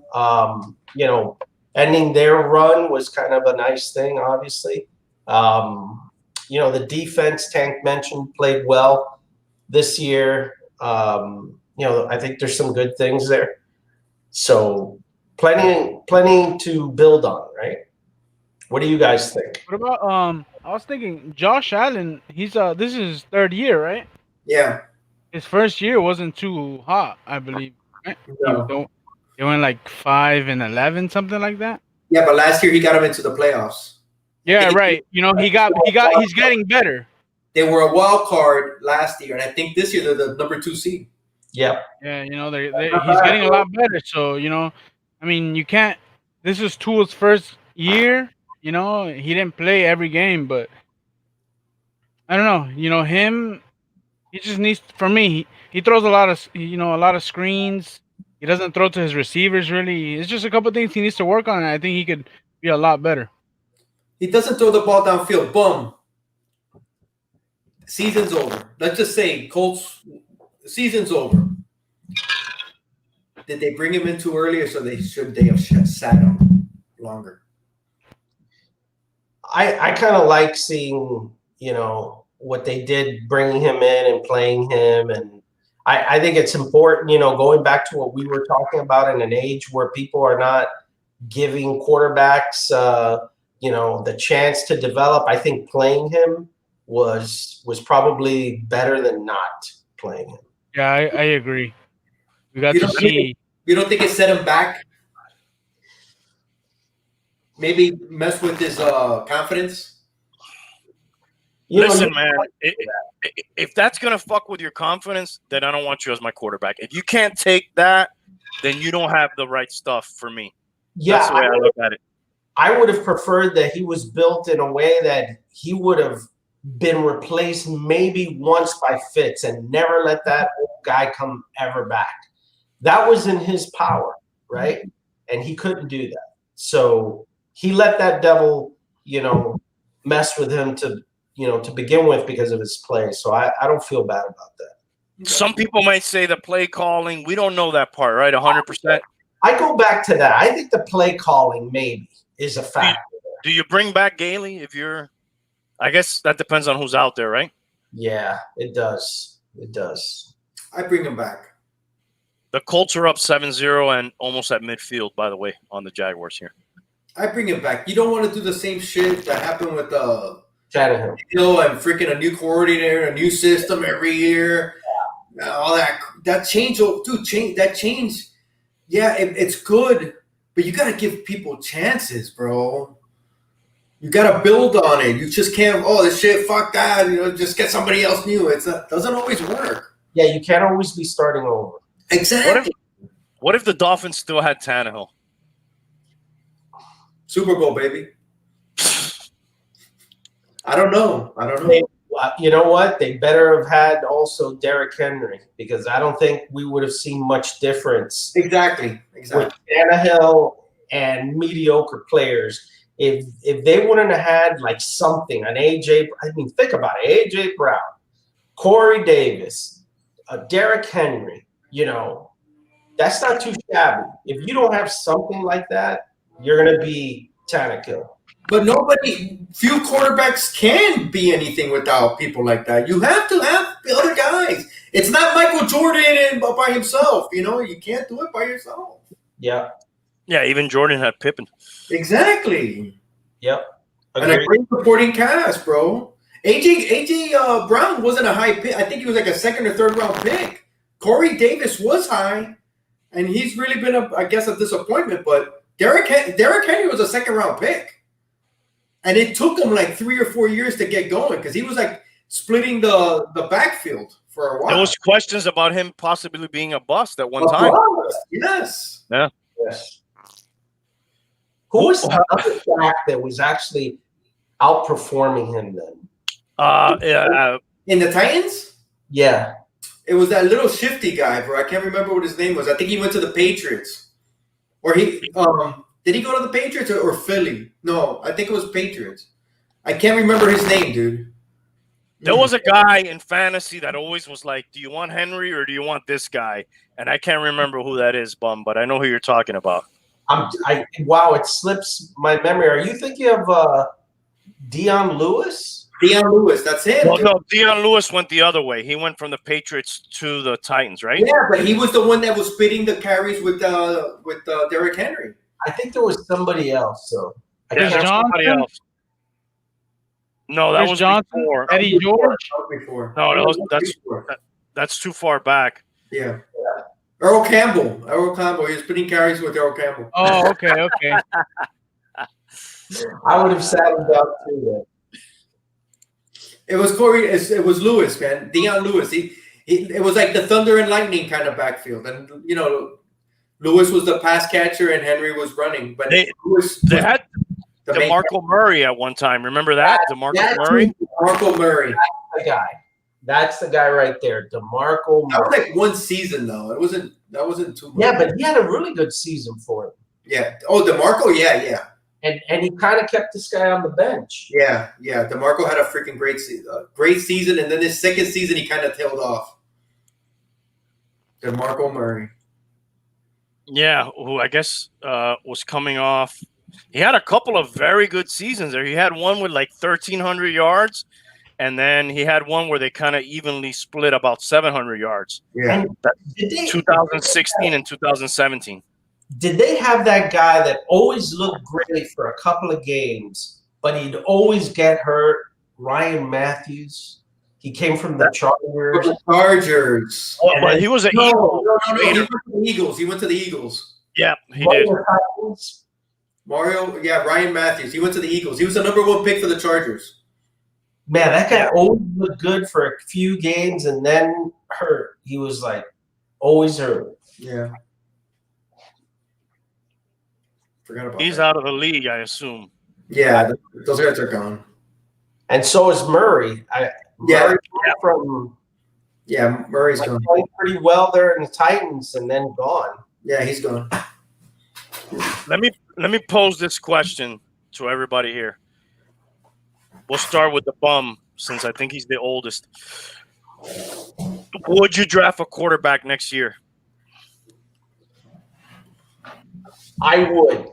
Ending their run was kind of a nice thing, obviously. The defense, Tank mentioned, played well this year. I think there's some good things there. So plenty to build on, right? What do you guys think? What about I was thinking Josh Allen. He's this is his third year, right? yeah. His first year wasn't too hot, I believe. Right? No. They went like 5-11, something like that. Yeah, but last year he got him into the playoffs. Yeah, right. He's getting better. They were a wild card last year, and I think this year they're the number 2 seed. Yeah. Yeah, he's getting a lot better. So you can't. This is Tua's first year. He didn't play every game, but I don't know. Him. He just needs. For me, he throws a lot of screens. He doesn't throw to his receivers really. It's just a couple things he needs to work on. And I think he could be a lot better. He doesn't throw the ball downfield. Boom. Season's over. Let's just say Colts. Season's over. Did they bring him in too early, or should they have sat him longer? I kind of like seeing, what they did, bringing him in and playing him. And I think it's important, going back to what we were talking about in an age where people are not giving quarterbacks, the chance to develop. I think playing him was probably better than not playing him. Yeah, I agree. We got to see. You don't think it set him back? Maybe mess with his confidence? Listen, man, if that's going to fuck with your confidence, then I don't want you as my quarterback. If you can't take that, then you don't have the right stuff for me. Yeah, that's the way I look at it. I would have preferred that he was built in a way that he would have been replaced maybe once by Fitz and never let that old guy come ever back. That was in his power, right? And he couldn't do that. So he let that devil, mess with him to begin with because of his play. So I don't feel bad about that. Some people might say the play calling. We don't know that part, right? 100%. I go back to that. I think the play calling maybe is a factor. Do you bring back Gailey if you're? I guess that depends on who's out there, right? Yeah, it does. It does. I bring him back. The Colts are up 7-0 and almost at midfield, by the way, on the Jaguars here. I bring him back. You don't want to do the same shit that happened with Tannehill. And freaking a new coordinator, a new system every year. All that change, dude. That change. Yeah, it's good, but you got to give people chances, bro. You got to build on it. You just can't. Oh, this shit. Fuck that. Just get somebody else new. Doesn't always work. Yeah, you can't always be starting over. Exactly. What if the Dolphins still had Tannehill? Super Bowl, baby. I don't know. You know what? They better have had also Derrick Henry because I don't think we would have seen much difference. Exactly. With Tannehill and mediocre players. If they wouldn't have had like something, think about it. AJ Brown, Corey Davis, Derrick Henry, that's not too shabby. If you don't have something like that, you're going to be Tannehill. But few quarterbacks can be anything without people like that. You have to have the other guys. It's not Michael Jordan and by himself. You can't do it by yourself. Yeah. Yeah, even Jordan had Pippen. Exactly. Yep. And a great supporting cast, bro. AJ Brown wasn't a high pick. I think he was like a second or third round pick. Corey Davis was high, and he's really been a disappointment. But Derrick Henry was a second round pick. And it took him like 3 or 4 years to get going because he was like splitting the backfield for a while. There was questions about him possibly being a bust at one time. Yes. Yeah. Yes. Who was the other back that was actually outperforming him then? In the Titans? Yeah. It was that little shifty guy, bro. I can't remember what his name was. I think he went to the Patriots. Or he did he go to the Patriots or Philly? No, I think it was Patriots. I can't remember his name, dude. There was a guy in fantasy that always was like, do you want Henry or do you want this guy? And I can't remember who that is, Bum, but I know who you're talking about. Wow, it slips my memory. Are you thinking of Deion Lewis? Deion Lewis, that's him. Well, no, Deion Lewis went the other way. He went from the Patriots to the Titans, right? Yeah, but he was the one that was splitting the carries with Derrick Henry. I think there was somebody else. So Yeah, there's somebody else. No, that was Johnson, before. Eddie George. Before. No, that's too far back. Yeah. Earl Campbell. He was splitting carries with Earl Campbell. Oh, okay. I would have sat him down too. Then. It was Corey. It was Lewis, man. Deion Lewis. It was like the thunder and lightning kind of backfield, and Lewis was the pass catcher and Henry was running. But they had DeMarco Murray at one time. Remember that? DeMarco Murray. DeMarco Murray. That's the guy. That's the guy right there, DeMarco Murray. That was like one season though. That wasn't too much. Yeah, but he had a really good season for him. Yeah. Oh, DeMarco. Yeah. And he kind of kept this guy on the bench. Yeah. DeMarco had a freaking great season, and then his second season he kind of tailed off. DeMarco Murray. Yeah, who I guess was coming off. He had a couple of very good seasons there. He had one with like 1,300 yards, and then he had one where they kind of evenly split about 700 yards. Yeah. 2016 and 2017. Did they have that guy that always looked great for a couple of games, but he'd always get hurt? Ryan Matthews. He came from the Chargers. Oh, but he was an Eagle. No. He went to the Eagles. He went to the Eagles. Yeah, he did. Mario, Ryan Matthews. He went to the Eagles. He was the number 1 pick for the Chargers. Man, that guy always looked good for a few games and then hurt. He was like always hurt. Yeah. Forgot about He's that. out of the league, I assume. Yeah, those guys are gone. And so is Murray. Murray's gone. Playing pretty well there in the Titans and then gone. Yeah, he's gone. Let me pose this question to everybody here. We'll start with the Bum, since I think he's the oldest. Would you draft a quarterback next year? I would.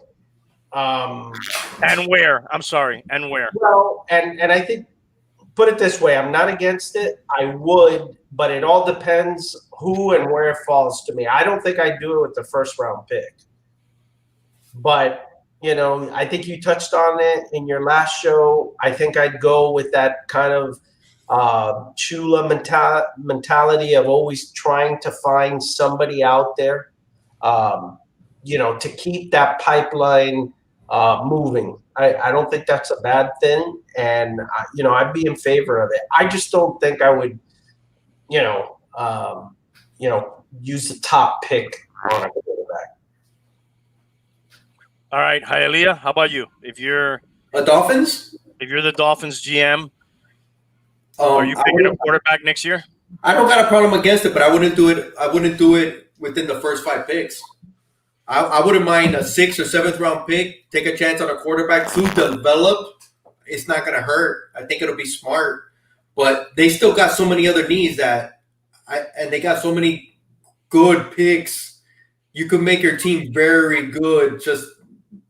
And where? I'm sorry. And where? Well, and I think, put it this way, I'm not against it. I would, but it all depends who and where it falls to me. I don't think I'd do it with the first round pick. But, I think you touched on it in your last show. I think I'd go with that kind of Chula mentality of always trying to find somebody out there, to keep that pipeline moving. I don't think that's a bad thing. And, I'd be in favor of it. I just don't think I would, use the top pick on a quarterback. All right, Hialeah, how about you? If you're Dolphins? If you're the Dolphins GM, are you picking a quarterback next year? I don't got a problem against it, but I wouldn't do it. I wouldn't do it within the first 5 picks. I wouldn't mind a 6th or 7th round pick. Take a chance on a quarterback to develop. It's not going to hurt. I think it'll be smart. But they still got so many other needs and they got so many good picks, you can make your team very good. Just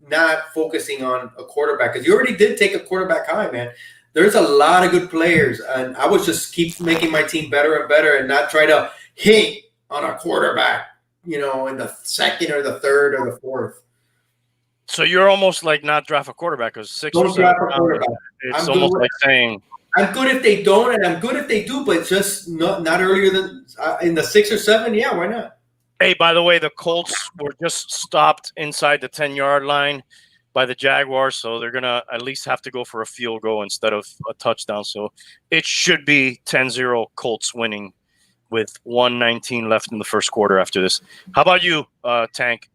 not focusing on a quarterback because you already did take a quarterback high, man. There's a lot of good players, and I would just keep making my team better and better, and not try to hit on a quarterback, in the second or the third or the fourth. So you're almost like not draft a quarterback because 6 or Don't 7 draft a rounds, quarterback. it's I'm almost good. like saying I'm good if they don't, and I'm good if they do, but just not earlier than in the 6 or 7. Yeah, why not? Hey, by the way, the Colts were just stopped inside the 10-yard line by the Jaguars, so they're going to at least have to go for a field goal instead of a touchdown. So it should be 10-0 Colts winning with 1:19 left in the first quarter after this. How about you, Tank?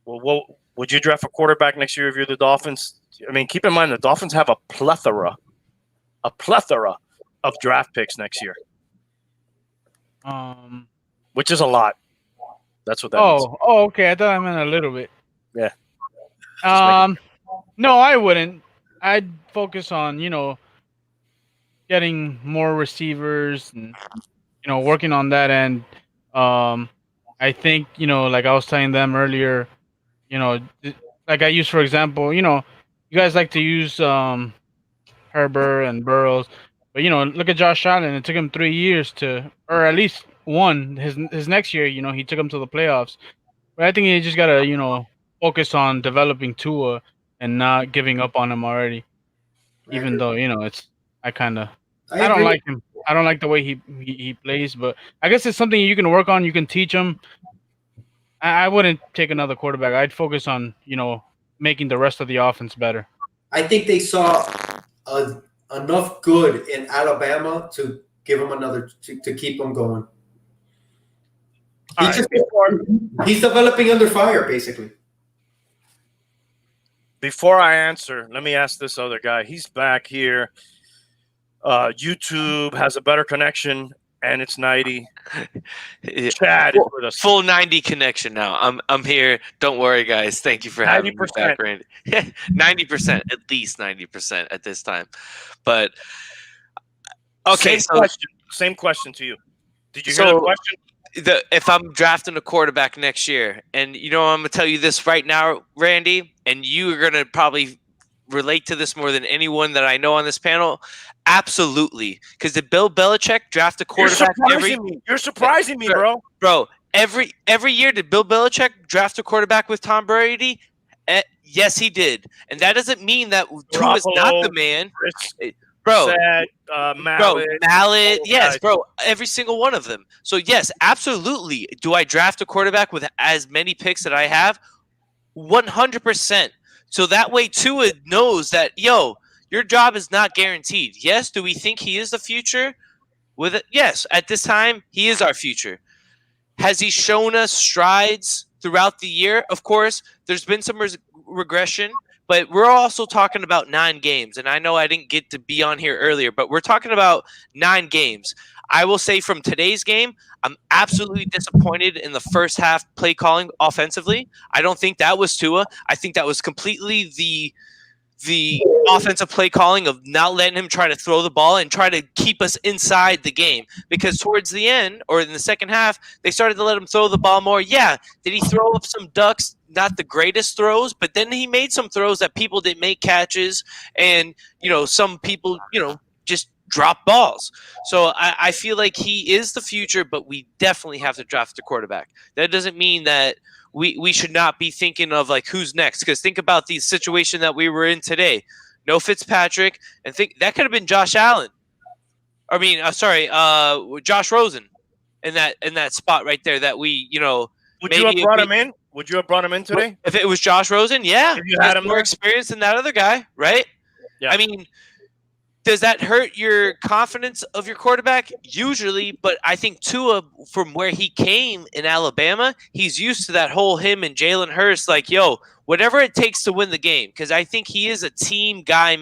Well, would you draft a quarterback next year if you're the Dolphins? I mean, keep in mind the Dolphins have a plethora of draft picks next year, which is a lot. That's what that means. Oh, okay. I thought I meant a little bit. Yeah. No, I wouldn't. I'd focus on, getting more receivers and, working on that end. I think, like I was telling them earlier, like I use, for example, you guys like to use Herbert and Burrows, but look at Josh Allen. It took him 3 years or at least one. His next year, he took him to the playoffs. But I think you just gotta, focus on developing Tua and not giving up on him already. Even though I don't agree. like him. I don't like the way he plays, but I guess it's something you can work on. You can teach him. I wouldn't take another quarterback. I'd focus on making the rest of the offense better. I think they saw enough good in Alabama to give him another to keep him going. He's developing under fire, basically. Before I answer, let me ask this other guy. He's back here. YouTube has a better connection, and it's 90. Chad is with us. Full 90 connection now. I'm here. Don't worry, guys. Thank you for having me back, Randy. 90%, at least 90% at this time. But okay, Same question to you. Did you hear the question? If I'm drafting a quarterback next year, and I'm gonna tell you this right now, Randy, and you are gonna probably relate to this more than anyone that I know on this panel. Absolutely, because did Bill Belichick draft a quarterback You're surprising me, bro. Bro, every year did Bill Belichick draft a quarterback with Tom Brady? Yes, he did, and that doesn't mean that Tua is not the man. Bro, Mallet, yes, bro, every single one of them. So yes, absolutely. Do I draft a quarterback with as many picks that I have? 100%. So that way Tua knows that, your job is not guaranteed. Yes, do we think he is the future? Yes, at this time, he is our future. Has he shown us strides throughout the year? Of course, there's been some regression. But we're also talking about 9 games, and I know I didn't get to be on here earlier, but we're talking about 9 games. I will say from today's game, I'm absolutely disappointed in the first half play calling offensively. I don't think that was Tua. I think that was completely the offensive play calling of not letting him try to throw the ball and try to keep us inside the game. Because towards the end, or in the second half, they started to let him throw the ball more. Yeah, did he throw up some ducks? Not the greatest throws, but then he made some throws that people didn't make catches, and some people just drop balls. So I feel like he is the future, but we definitely have to draft a quarterback. That doesn't mean that we should not be thinking of like who's next, because think about the situation that we were in today. No Fitzpatrick, and think that could have been Josh Allen. I mean, Josh Rosen in that spot right there that we Would you have brought him in? Would you have brought him in today? If it was Josh Rosen, yeah. If you had him more experience than that other guy, right? Yeah. I mean, does that hurt your confidence of your quarterback? Usually, but I think Tua, from where he came in Alabama, he's used to that whole him and Jalen Hurts, like, whatever it takes to win the game, because I think he is a team guy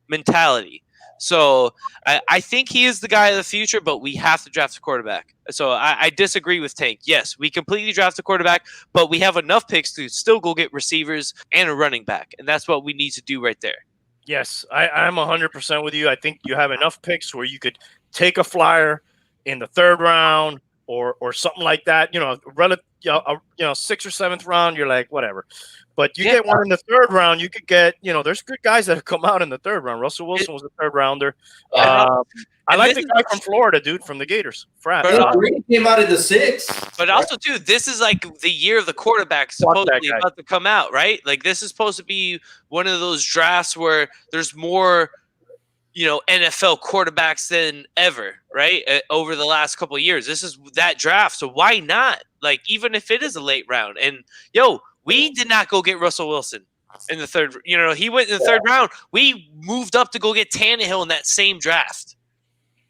mentality. So I think he is the guy of the future, but we have to draft a quarterback. So I disagree with Tank. Yes, we completely draft a quarterback, but we have enough picks to still go get receivers and a running back, and that's what we need to do right there. Yes, I'm 100% with you. I think you have enough picks where you could take a flyer in the 3rd round, or something like that. You know, you know, 6th or 7th round, you're like, whatever. But you get one in the 3rd round, you could get, you know, there's good guys that have come out in the 3rd round. Russell Wilson was a 3rd rounder. I like the guy from Florida, dude, from the Gators. Frat. Brady came out in the 6th. But also, too, this is like the year of the quarterback supposedly about to come out, right? Like, this is supposed to be one of those drafts where there's more, you know, NFL quarterbacks than ever, right? Over the last couple of years. This is that draft. So why not? Like, even if it is a late round. And, we did not go get Russell Wilson in the 3rd. You know, he went in the 3rd round. We moved up to go get Tannehill in that same draft.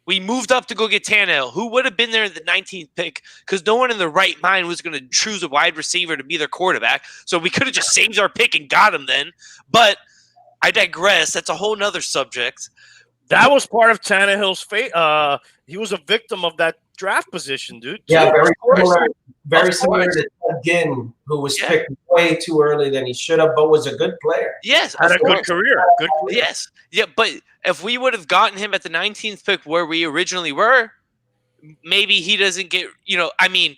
We moved up to go get Tannehill, who would have been there in the 19th pick because no one in the right mind was going to choose a wide receiver to be their quarterback. So we could have just saved our pick and got him then. But I digress. That's a whole nother subject. That was part of Tannehill's fate. He was a victim of that draft position, dude. Yeah, very similar to Ted Ginn, who was picked way too early than he should have, but was a good player. Yes, had a good career. Yes, yeah, but if we would have gotten him at the 19th pick where we originally were, maybe he doesn't get. You know, I mean,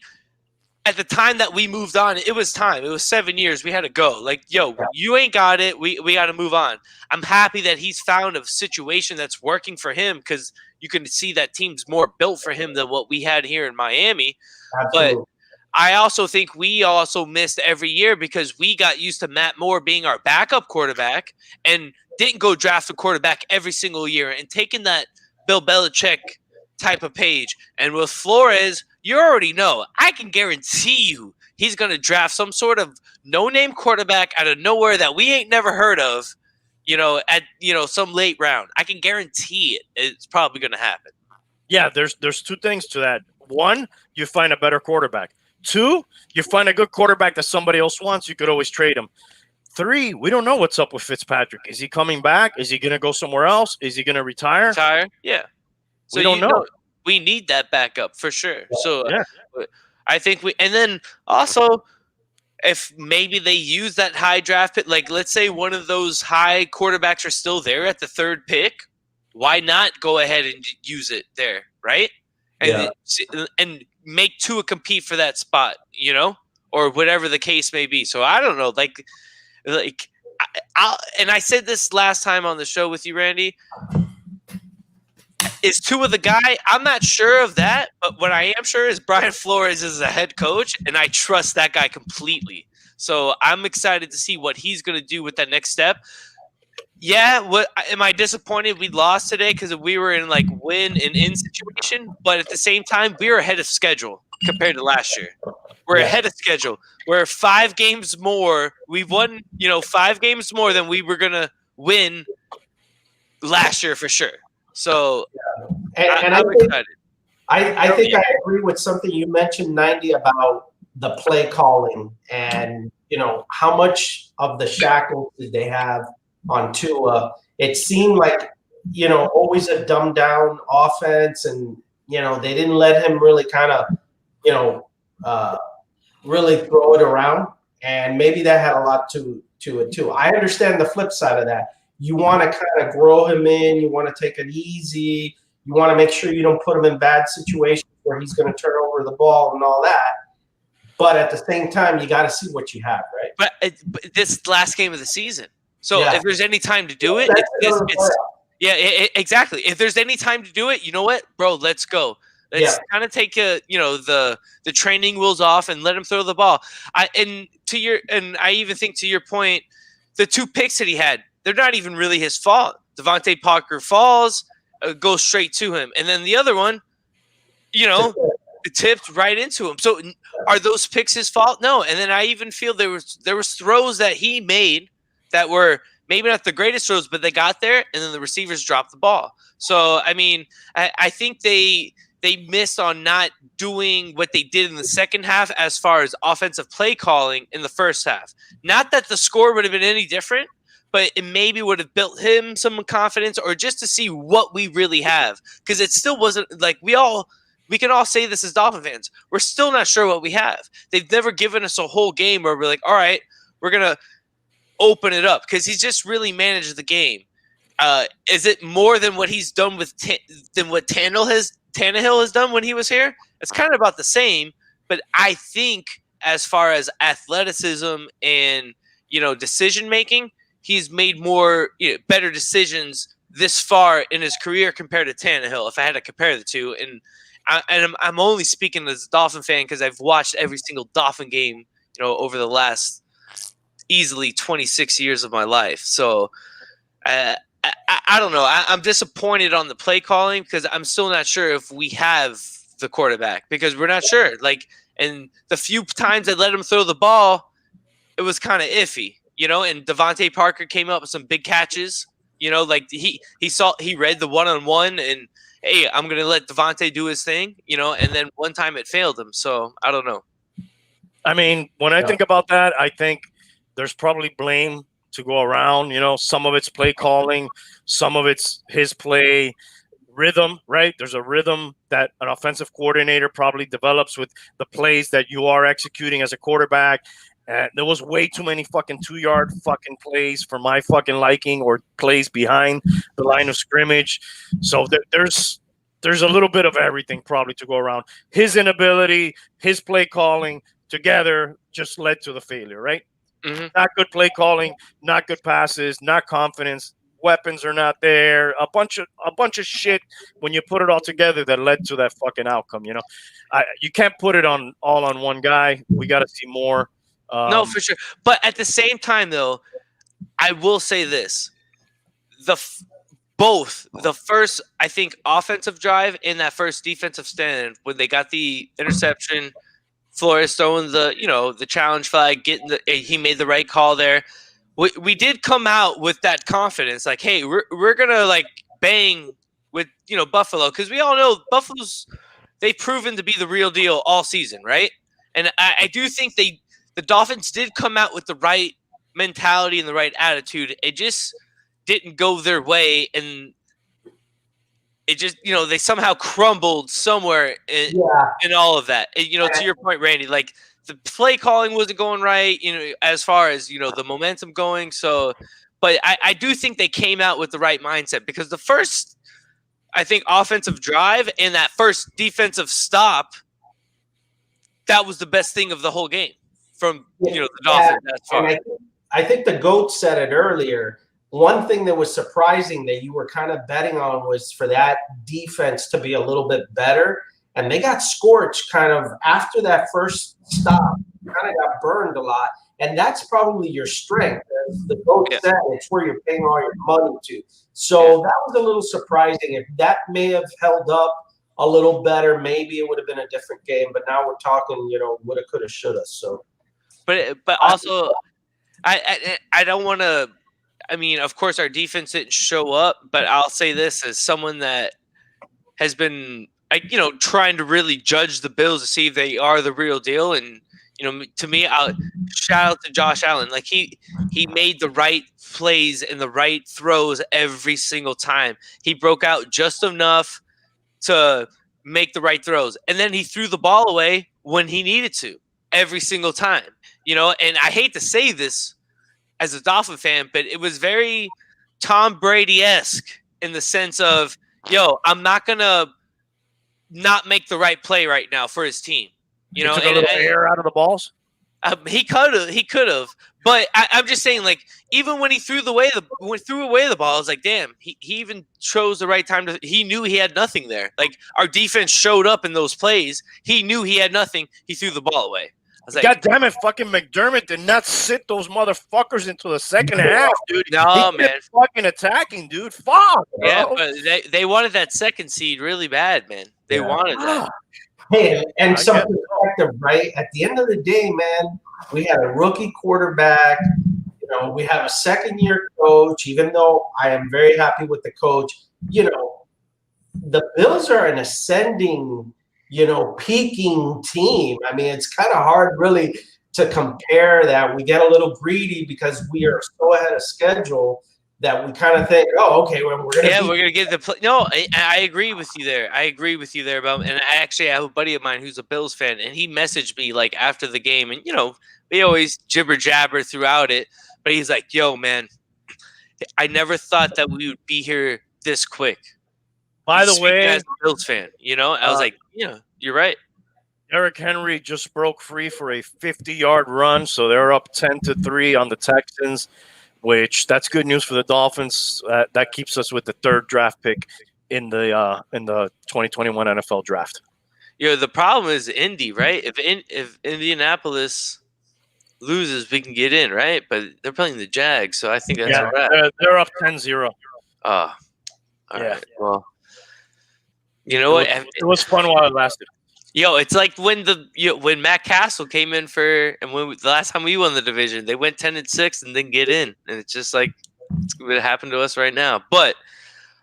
at the time that we moved on, it was time. It was 7 years. We had to go. Like, you ain't got it. We got to move on. I'm happy that he's found a situation that's working for him because you can see that team's more built for him than what we had here in Miami. Absolutely. But I also think we also missed every year because we got used to Matt Moore being our backup quarterback and didn't go draft a quarterback every single year and taking that Bill Belichick type of page. And with Flores, you already know, I can guarantee you he's going to draft some sort of no-name quarterback out of nowhere that we ain't never heard of, at some late round. I can guarantee it. It's probably going to happen. Yeah, there's 2 things to that. 1, you find a better quarterback. 2, you find a good quarterback that somebody else wants. You could always trade him. 3, we don't know what's up with Fitzpatrick. Is he coming back? Is he going to go somewhere else? Is he going to retire? Yeah. So we don't know. We need that backup for sure. So I think and then also if maybe they use that high draft pick, like let's say one of those high quarterbacks are still there at the 3rd pick, why not go ahead and use it there, right? And make Tua compete for that spot, or whatever the case may be. So I don't know, and I said this last time on the show with you, Randy. Is Tua the guy? I'm not sure of that, but what I am sure is Brian Flores is a head coach, and I trust that guy completely. So I'm excited to see what he's going to do with that next step. Yeah, am I disappointed we lost today because we were in win and in situation? But at the same time, we were ahead of schedule compared to last year. We're ahead of schedule. We're 5 games more. We've won, 5 games more than we were going to win last year for sure. So I'm excited. I think I agree with something you mentioned, 90, about the play calling and, how much of the shackles did they have on Tua. It seemed like, always a dumbed down offense, and, they didn't let him really kind of, really throw it around. And maybe that had a lot to it too. I understand the flip side of that. You want to kind of grow him in. You want to take it easy. You want to make sure you don't put him in bad situations where he's going to turn over the ball and all that. But at the same time, you got to see what you have, right? But this last game of the season. So if there's any time to do it, exactly. If there's any time to do it, you know what, bro? Let's go. Let's kind of take the training wheels off and let him throw the ball. I even think to your point, the 2 picks that he had, they're not even really his fault. Devontae Parker falls, goes straight to him, and then the other one, tipped right into him. So are those picks his fault? No. And then I even feel there was throws that he made that were maybe not the greatest throws, but they got there, and then the receivers dropped the ball. So I mean, I think they missed on not doing what they did in the second half as far as offensive play calling in the first half. Not that the score would have been any different, but it maybe would have built him some confidence, or just to see what we really have. Because it still wasn't like we can all say this as Dolphin fans. We're still not sure what we have. They've never given us a whole game where we're like, all right, we're going to open it up, because he's just really managed the game. Is it more than what he's done than what Tannehill has done when he was here? it's kind of about the same. But I think as far as athleticism and decision making, he's made more better decisions this far in his career compared to Tannehill. If I had to compare the two, and I'm only speaking as a Dolphin fan because I've watched every single Dolphin game over the last easily 26 years of my life. So I don't know. I'm disappointed on the play calling because I'm still not sure if we have the quarterback because we're not sure. And the few times I let him throw the ball, it was kind of iffy, and Devontae Parker came up with some big catches, he read the one-on-one and, hey, I'm going to let Devontae do his thing, and then one time it failed him. So I don't know. I mean, when I think about that, I think there's probably blame to go around. Some of it's play calling, some of it's his play rhythm, right? There's a rhythm that an offensive coordinator probably develops with the plays that you are executing as a quarterback. And there was way too many fucking 2-yard fucking plays for my fucking liking, or plays behind the line of scrimmage. So there's a little bit of everything probably to go around. His inability, his play calling together just led to the failure, right? Mm-hmm. Not good play calling, not good passes, not confidence. Weapons are not there. A bunch of shit when you put it all together that led to that fucking outcome. You can't put it all on one guy. We got to see more. No, for sure. But at the same time, though, I will say this: both the first, I think, offensive drive and that first defensive stand when they got the interception, Flores throwing the challenge flag, he made the right call there. We did come out with that confidence, like, hey, we're gonna bang with Buffalo, because we all know they've proven to be the real deal all season, right? And I do think the Dolphins did come out with the right mentality and the right attitude. It just didn't go their way, and it just they somehow crumbled somewhere in all of that. And, to your point, Randy, the play calling wasn't going right, as far as, the momentum going. So, but I do think they came out with the right mindset, because the first, I think, offensive drive and that first defensive stop, that was the best thing of the whole game from, the Dolphins that far. And I think the GOAT said it earlier. One thing that was surprising that you were kind of betting on was for that defense to be a little bit better. And they got scorched kind of after that first stop, kind of got burned a lot. And that's probably your strength. As the coach said, it's where you're paying all your money to. So that was a little surprising. If that may have held up a little better, maybe it would have been a different game. But now we're talking, woulda, coulda, shoulda. So, but also, I don't want to. I mean, of course, our defense didn't show up. But I'll say this as someone that has been, trying to really judge the Bills to see if they are the real deal. And, to me, I'll shout out to Josh Allen. He made the right plays and the right throws every single time. He broke out just enough to make the right throws. And then he threw the ball away when he needed to every single time, and I hate to say this as a Dolphin fan, but it was very Tom Brady-esque in the sense of, I'm not going to not make the right play right now for his team. He took a little air out of the balls? He could have. But I'm just saying, even when he threw away the ball, I was like, damn, he even chose the right time he knew he had nothing there. Our defense showed up in those plays. He knew he had nothing. He threw the ball away. I was like, God damn it, fucking McDermott did not sit those motherfuckers into the second half, dude. No, man. Fucking attacking, dude. Fuck. Bro. Yeah, but they wanted that second seed really bad, man. They wanted that. Hey, and some perspective, right? At the end of the day, man, we had a rookie quarterback. We have a second-year coach, even though I am very happy with the coach. The Bills are an ascending, peaking team. I mean, it's kind of hard really to compare that. We get a little greedy because we are so ahead of schedule that we kind of think, oh, okay, well, we're gonna get the play. No, I agree with you there. Bob. And I actually have a buddy of mine who's a Bills fan, and he messaged me after the game, and we always jibber jabber throughout it, but he's like, "Yo, man, I never thought that we would be here this quick." By the way, as a Bills fan, I was like, "You're right." Derrick Henry just broke free for a 50-yard run, so they're up 10-3 on the Texans, which that's good news for the Dolphins. That keeps us with the third draft pick in the 2021 NFL draft. The problem is Indy, right? If Indianapolis loses, we can get in, right? But they're playing the Jags, so I think that's a wrap. They're up 10-0. All right. Well, you know what? It was fun while it lasted. It's like when when Matt Castle came in the last time we won the division, they went 10-6 and didn't get in, and it's just like it's going to happen to us right now. But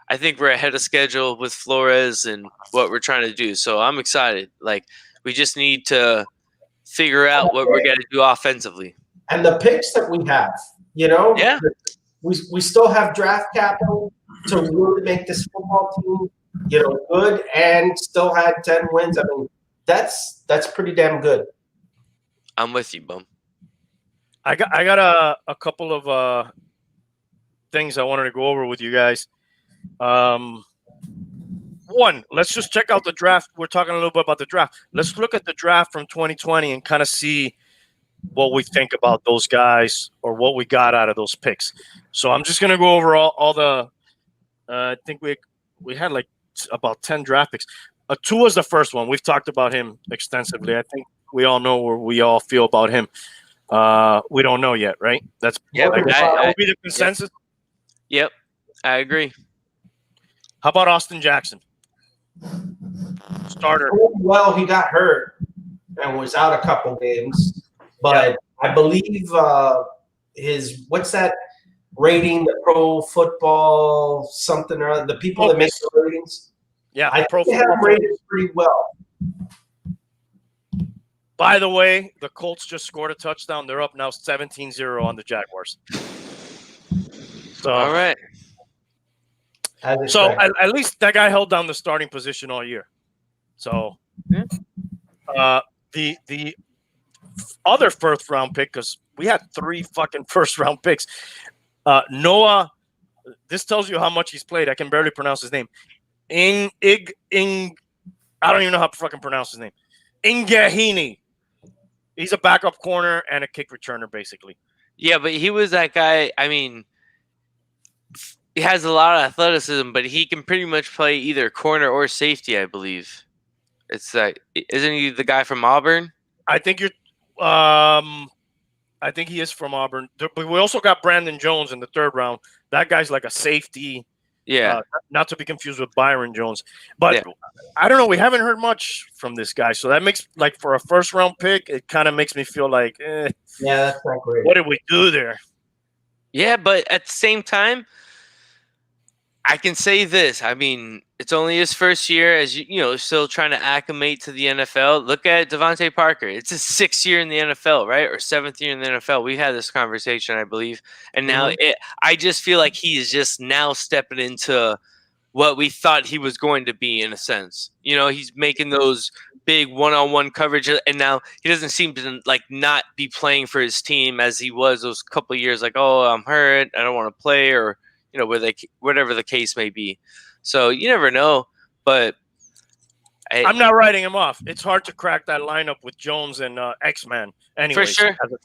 I think we're ahead of schedule with Flores and what we're trying to do, so I'm excited. Like we just need to figure out what we're going to do offensively. And the picks that we have, we still have draft capital to really make this football team, good, and still had 10 wins. I mean, that's pretty damn good. I'm with you, Bum. I got a couple of things I wanted to go over with you guys. One, let's just check out the draft. We're talking a little bit about the draft. Let's look at the draft from 2020 and kind of see what we think about those guys or what we got out of those picks. So I'm just going to go over all the I think we had like about 10 draft picks. Tua was the first one. We've talked about him extensively. I think we all know where we all feel about him. We don't know yet, right? That's that would be the consensus. Yep, I agree. How about Austin Jackson? Starter. Well, he got hurt and was out a couple games, but I believe his what's that rating? The Pro Football something or other. The people that make the ratings. Yeah, I think they have rated pretty well. By the way, the Colts just scored a touchdown. They're up now 17-0 on the Jaguars. So, all right. So at least that guy held down the starting position all year. So the other first round pick, because we had 3 fucking first round picks. Noah, this tells you how much he's played. I can barely pronounce his name. I don't even know how to fucking pronounce his name. Ingahini. He's a backup corner and a kick returner, basically. Yeah, but he was that guy. I mean, he has a lot of athleticism, but he can pretty much play either corner or safety, I believe. It's like, isn't he the guy from Auburn? I think you're. I think he is from Auburn. But we also got Brandon Jones in the 3rd round. That guy's like a safety. Yeah. Not to be confused with Byron Jones. But I don't know. We haven't heard much from this guy. So that makes, like, for a first round pick, it kind of makes me feel like, yeah, that's not great. What did we do there? Yeah, but at the same time, I can say this. I mean, it's only his first year as still trying to acclimate to the NFL. Look at Devontae Parker. It's his 6th year in the NFL, right? Or 7th year in the NFL. We had this conversation, I believe. And now I just feel like he is just now stepping into what we thought he was going to be in a sense. He's making those big one-on-one coverage, and now he doesn't seem to like not be playing for his team as he was those couple of years. Like, oh, I'm hurt. I don't want to play, or whatever the case may be. So you never know, but I'm not writing him off. It's hard to crack that lineup with Jones and X-Man. Anyways,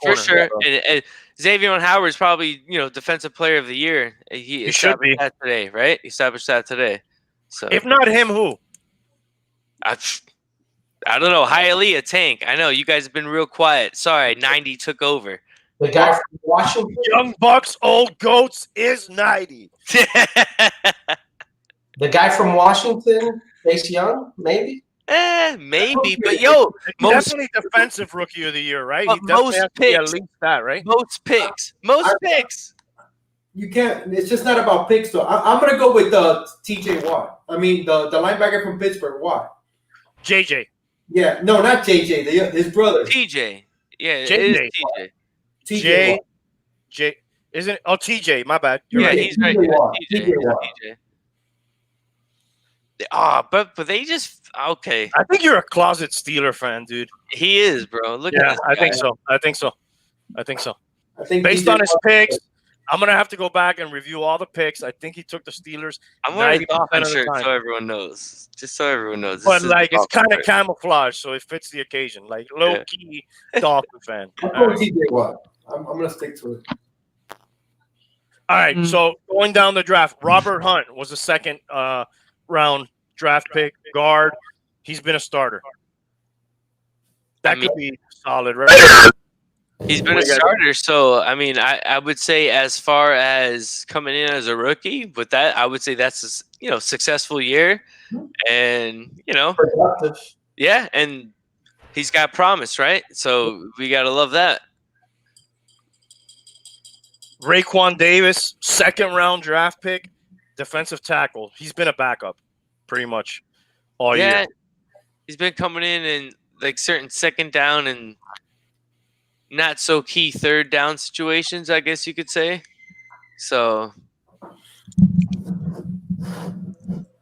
for sure. And Xavier Howard's probably defensive player of the year. He should be that today, right? He established that today. So if not him, who? I don't know. Hialeah Tank. I know you guys have been real quiet. Sorry, 90 took over. The guy from Washington. Young Bucks, old goats is 90. The guy from Washington, Chase Young, maybe? Maybe. But definitely defensive rookie of the year, right? He definitely has to be at least that, right? Most picks. You can't. It's just not about picks, though. I'm going to go with TJ Watt. I mean, the linebacker from Pittsburgh, Watt. JJ. Yeah. No, not JJ. His brother. TJ. Yeah, it JJ. is TJ. J. Isn't it? Oh, TJ. My bad. You're right. He's right. TJ. But they just okay. I think you're a closet Steeler fan, dude. He is, bro. Look at this guy. I think so. I think I think based on his picks, I'm gonna have to go back and review all the picks. I think he took the Steelers. I'm wearing a 90% Dolphin of the shirt time. so everyone knows. Just so everyone knows. But This is like, it's Dolphin kind of shirt. camouflage, so it fits the occasion. Like low key Dolphin fan. I'm All going TJ Watt. I'm gonna stick to it. right, so going down the draft, Robert Hunt was the second round draft pick, guard. He's been a starter. That could be solid, right? He's been a starter, so I mean, I would say as far as coming in as a rookie, with that, I would say that's a successful year, and Productive. yeah, and he's got promise, right? So we gotta love that. Raekwon Davis, second round draft pick, defensive tackle. He's been a backup pretty much all year. He's been coming in like certain second down and not so key third down situations, I guess you could say. So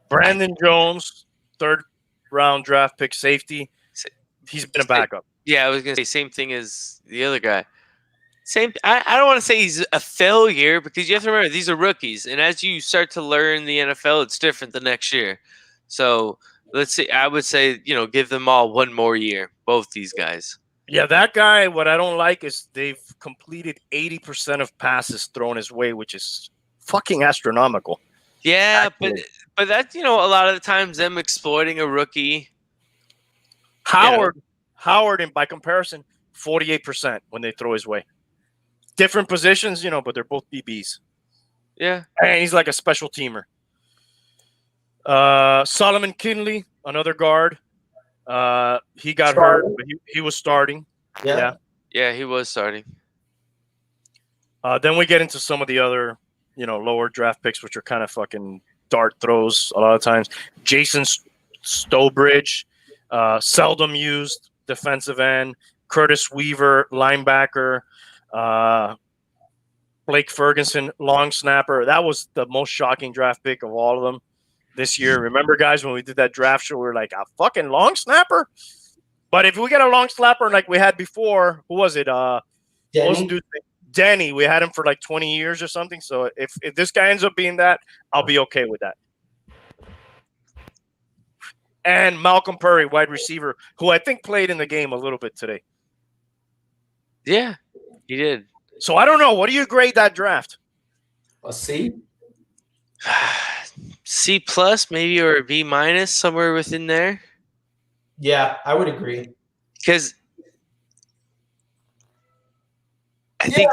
Brandon Jones, third round draft pick, safety. He's been a backup. Yeah, I was gonna say same thing as the other guy. I don't want to say he's a failure because you have to remember these are rookies, and as you start to learn the NFL, it's different the next year. So let's see. I would say give them all one more year, both these guys. Yeah, that guy. What I don't like is they've completed 80% of passes thrown his way, which is fucking astronomical. Yeah, but that's a lot of the times them exploiting a rookie. Howard, and by comparison, 48% when they throw his way. Different positions, but they're both DBs. Yeah. And he's like a special teamer. Solomon Kinley, another guard. He got hurt, but he was starting. Yeah, he was starting. Then we get into some of the other, lower draft picks, which are kind of fucking dart throws a lot of times. Jason Stowbridge, seldom used defensive end. Curtis Weaver, linebacker. Blake Ferguson, long snapper. That was the most shocking draft pick of all of them this year. Remember, guys, when we did that draft show, we were like, a fucking long snapper? But if we get a long snapper like we had before, who was it? Denny. We had him for like 20 years or something. So if this guy ends up being that, I'll be okay with that. And Malcolm Perry, wide receiver, who I think played in the game a little bit today. Yeah, he did. So I don't know. What do you grade that draft? A C? C plus maybe, or a B minus, somewhere within there. Yeah, I would agree. Because I think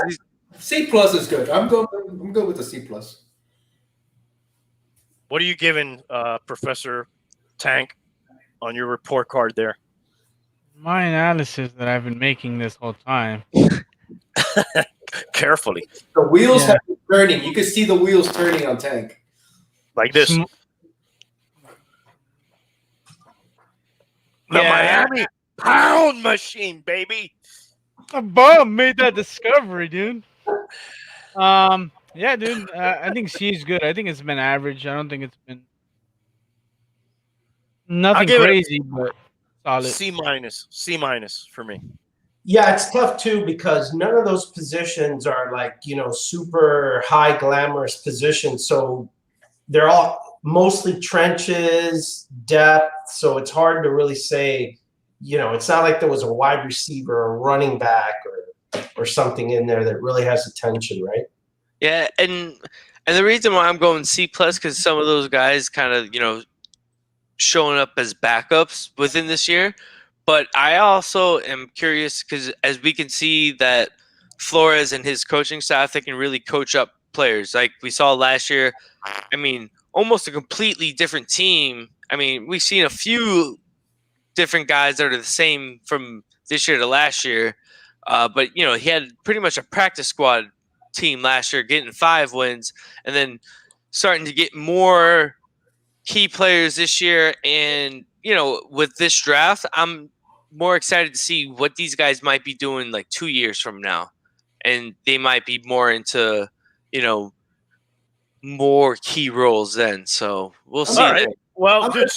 C plus is good. I'm good with the C plus. What are you giving Professor Tank on your report card there? My analysis that I've been making this whole time. Carefully. The wheels have been turning. You can see the wheels turning on Tank. Like this. The Miami pound machine, baby. A bum made that discovery, dude. Yeah, dude. I think C is good. I think it's been average. I don't think it's been nothing crazy, but solid. C minus for me. Yeah, it's tough too because none of those positions are like, super high glamorous positions. So they're all mostly trenches, depth. So it's hard to really say, it's not like there was a wide receiver or running back or something in there that really has attention, right? Yeah, and the reason why I'm going C plus because some of those guys kind of, showing up as backups within this year. But I also am curious because as we can see that Flores and his coaching staff, they can really coach up players. Like we saw last year, I mean, almost a completely different team. I mean, we've seen a few different guys that are the same from this year to last year. But, he had pretty much a practice squad team last year getting 5 wins and then starting to get more key players this year. And, with this draft, I'm more excited to see what these guys might be doing like 2 years from now. And they might be more into, more key roles then. So we'll see. Right. Well, dude,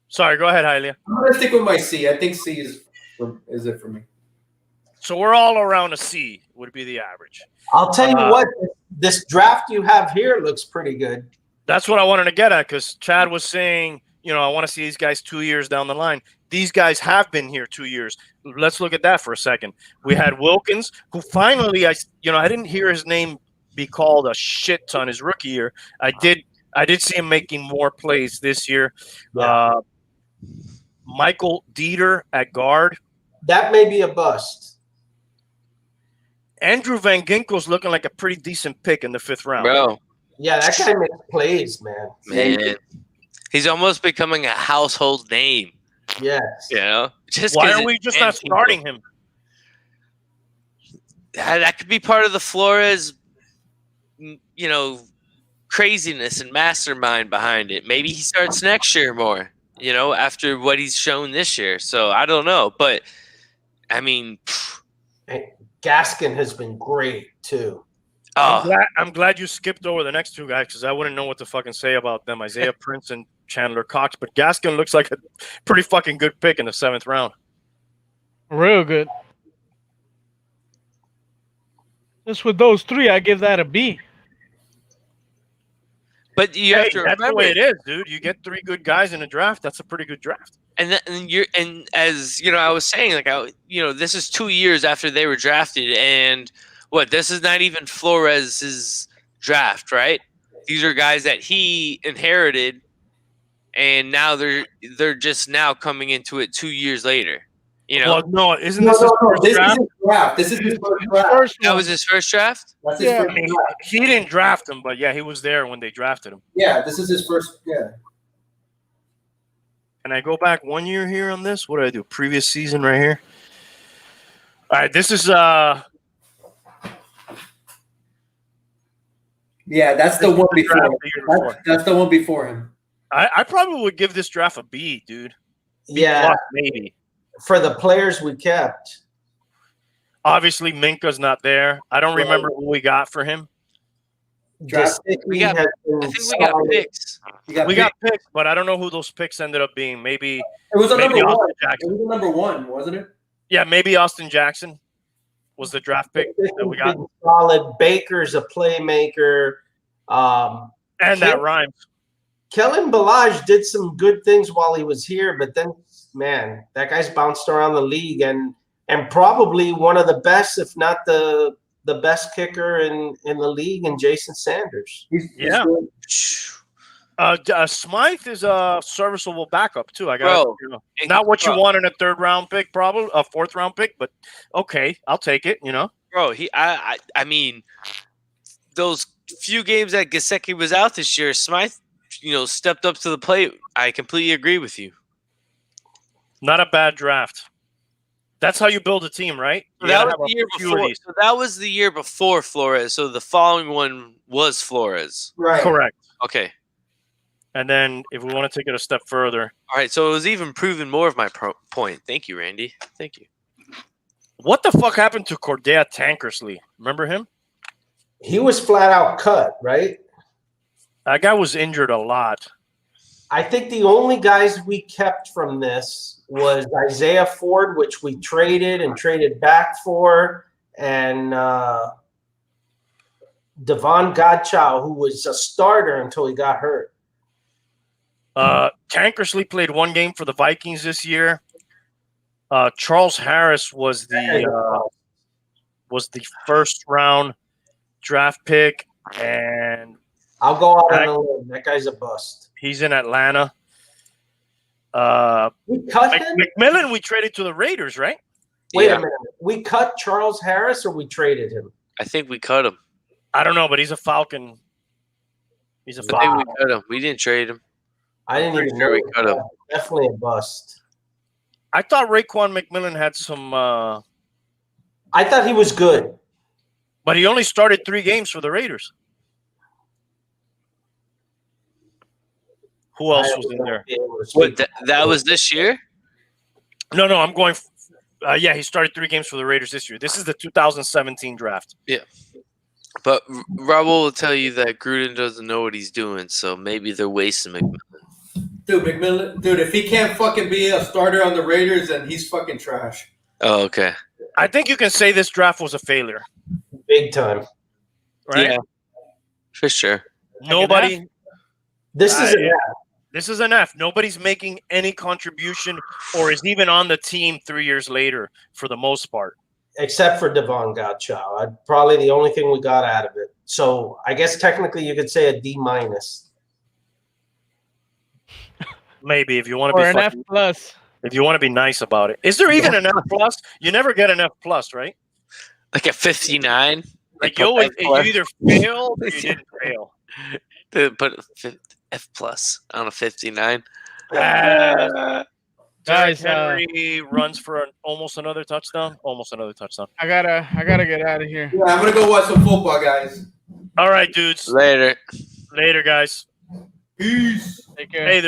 sorry, go ahead, Hylia. I'm going to stick with my C. I think C is it for me. So we're all around a C. would be the average. I'll tell you what, this draft you have here looks pretty good. That's what I wanted to get at, because Chad was saying, I want to see these guys 2 years down the line. These guys have been here 2 years. Let's look at that for a second. We had Wilkins, who finally, I didn't hear his name be called a shit ton his rookie year. I did see him making more plays this year. Yeah. Michael Dieter at guard. That may be a bust. Andrew Van Ginkel's looking like a pretty decent pick in the 5th round. Bro. Yeah, that guy makes plays, man. Man. He's almost becoming a household name. Yes. Just why are we just not starting him? That could be part of the Flores, craziness and mastermind behind it. Maybe he starts next year more, after what he's shown this year. So I don't know, but I mean, Gaskin has been great too. I'm glad you skipped over the next two guys, because I wouldn't know what to fucking say about them. Isaiah Prince and Chandler Cox, but Gaskin looks like a pretty fucking good pick in the 7th round. Real good. Just with those three, I give that a B. But you have to remember, that's the way it is, dude. You get 3 good guys in a draft. That's a pretty good draft. And as I was saying, this is 2 years after they were drafted, and this is not even Flores' draft, right? These are guys that he inherited, and now they're just now coming into it 2 years later. Well, no, isn't this his first draft? This is his first draft. That was his first draft? That's his first draft. He didn't draft him, but yeah, he was there when they drafted him. Yeah, this is his first. Yeah. Can I go back 1 year here on this? What did I do? Previous season right here. All right, this is Yeah, that's the one before. That's the one before him. I probably would give this draft a B, dude. B Yeah, maybe. For the players we kept. Obviously, Minka's not there. I don't remember who we got for him. I think we got picks. We got picks, but I don't know who those picks ended up being. Maybe it was a number Austin one. Jackson. It was a number one, wasn't it? Yeah, maybe Austin Jackson was the draft pick that we got. Solid. Baker's a playmaker. And that rhymes. Kellen Balaj did some good things while he was here, but then, man, that guy's bounced around the league and probably one of the best, if not the best kicker in the league, in Jason Sanders. Yeah. Smythe is a serviceable backup too. I got not what you want in a 3rd round pick, probably a 4th round pick, but okay, I'll take it. Bro, I mean, those few games that Gesicki was out this year, Smythe, stepped up to the plate. I completely agree with you. Not a bad draft. That's how you build a team, right? That was the year before. So that was the year before Flores. So the following one was Flores. Right. Correct. Okay. And then if we want to take it a step further. All right. So it was even proven more of my point. Thank you, Randy. Thank you. What the fuck happened to Cordea Tankersley? Remember him? He was flat out cut, right? That guy was injured a lot. I think the only guys we kept from this was Isaiah Ford, which we traded back for, and Devon Godchow, who was a starter until he got hurt. Tankersley played 1 game for the Vikings this year. Charles Harris was the 1st round draft pick, and I'll go out on a limb. That guy's a bust. He's in Atlanta. We cut him? McMillan we traded to the Raiders, right? Wait a minute. We cut Charles Harris or we traded him? I think we cut him. I don't know, but he's a Falcon. I think we cut him. We didn't trade him. I didn't even know we cut him. Definitely a bust. I thought Raekwon McMillan had some I thought he was good. But he only started 3 games for the Raiders. Who else was in there? What, that was this year? No, I'm going. Yeah, he started 3 games for the Raiders this year. This is the 2017 draft. Yeah. But Raul will tell you that Gruden doesn't know what he's doing, so maybe they're wasting McMillan. Dude, if he can't fucking be a starter on the Raiders, then he's fucking trash. Oh, okay. I think you can say this draft was a failure. Big time. Right? Yeah, for sure. Nobody. This is an This is an F. Nobody's making any contribution or is even on the team 3 years later for the most part. except for Devon Godchow. Probably the only thing we got out of it. So I guess technically you could say a D-. Maybe if you want Or to an be F plus. if you want to be nice about it. Is there even an F plus? You never get an F plus, right? Like a 59. Like you either fail or you didn't fail. To put F plus on a 59. Guys, Henry runs for almost another touchdown. Almost another touchdown. I gotta get out of here. Yeah, I'm gonna go watch some football, guys. All right, dudes. Later, guys. Peace. Take care. Hey,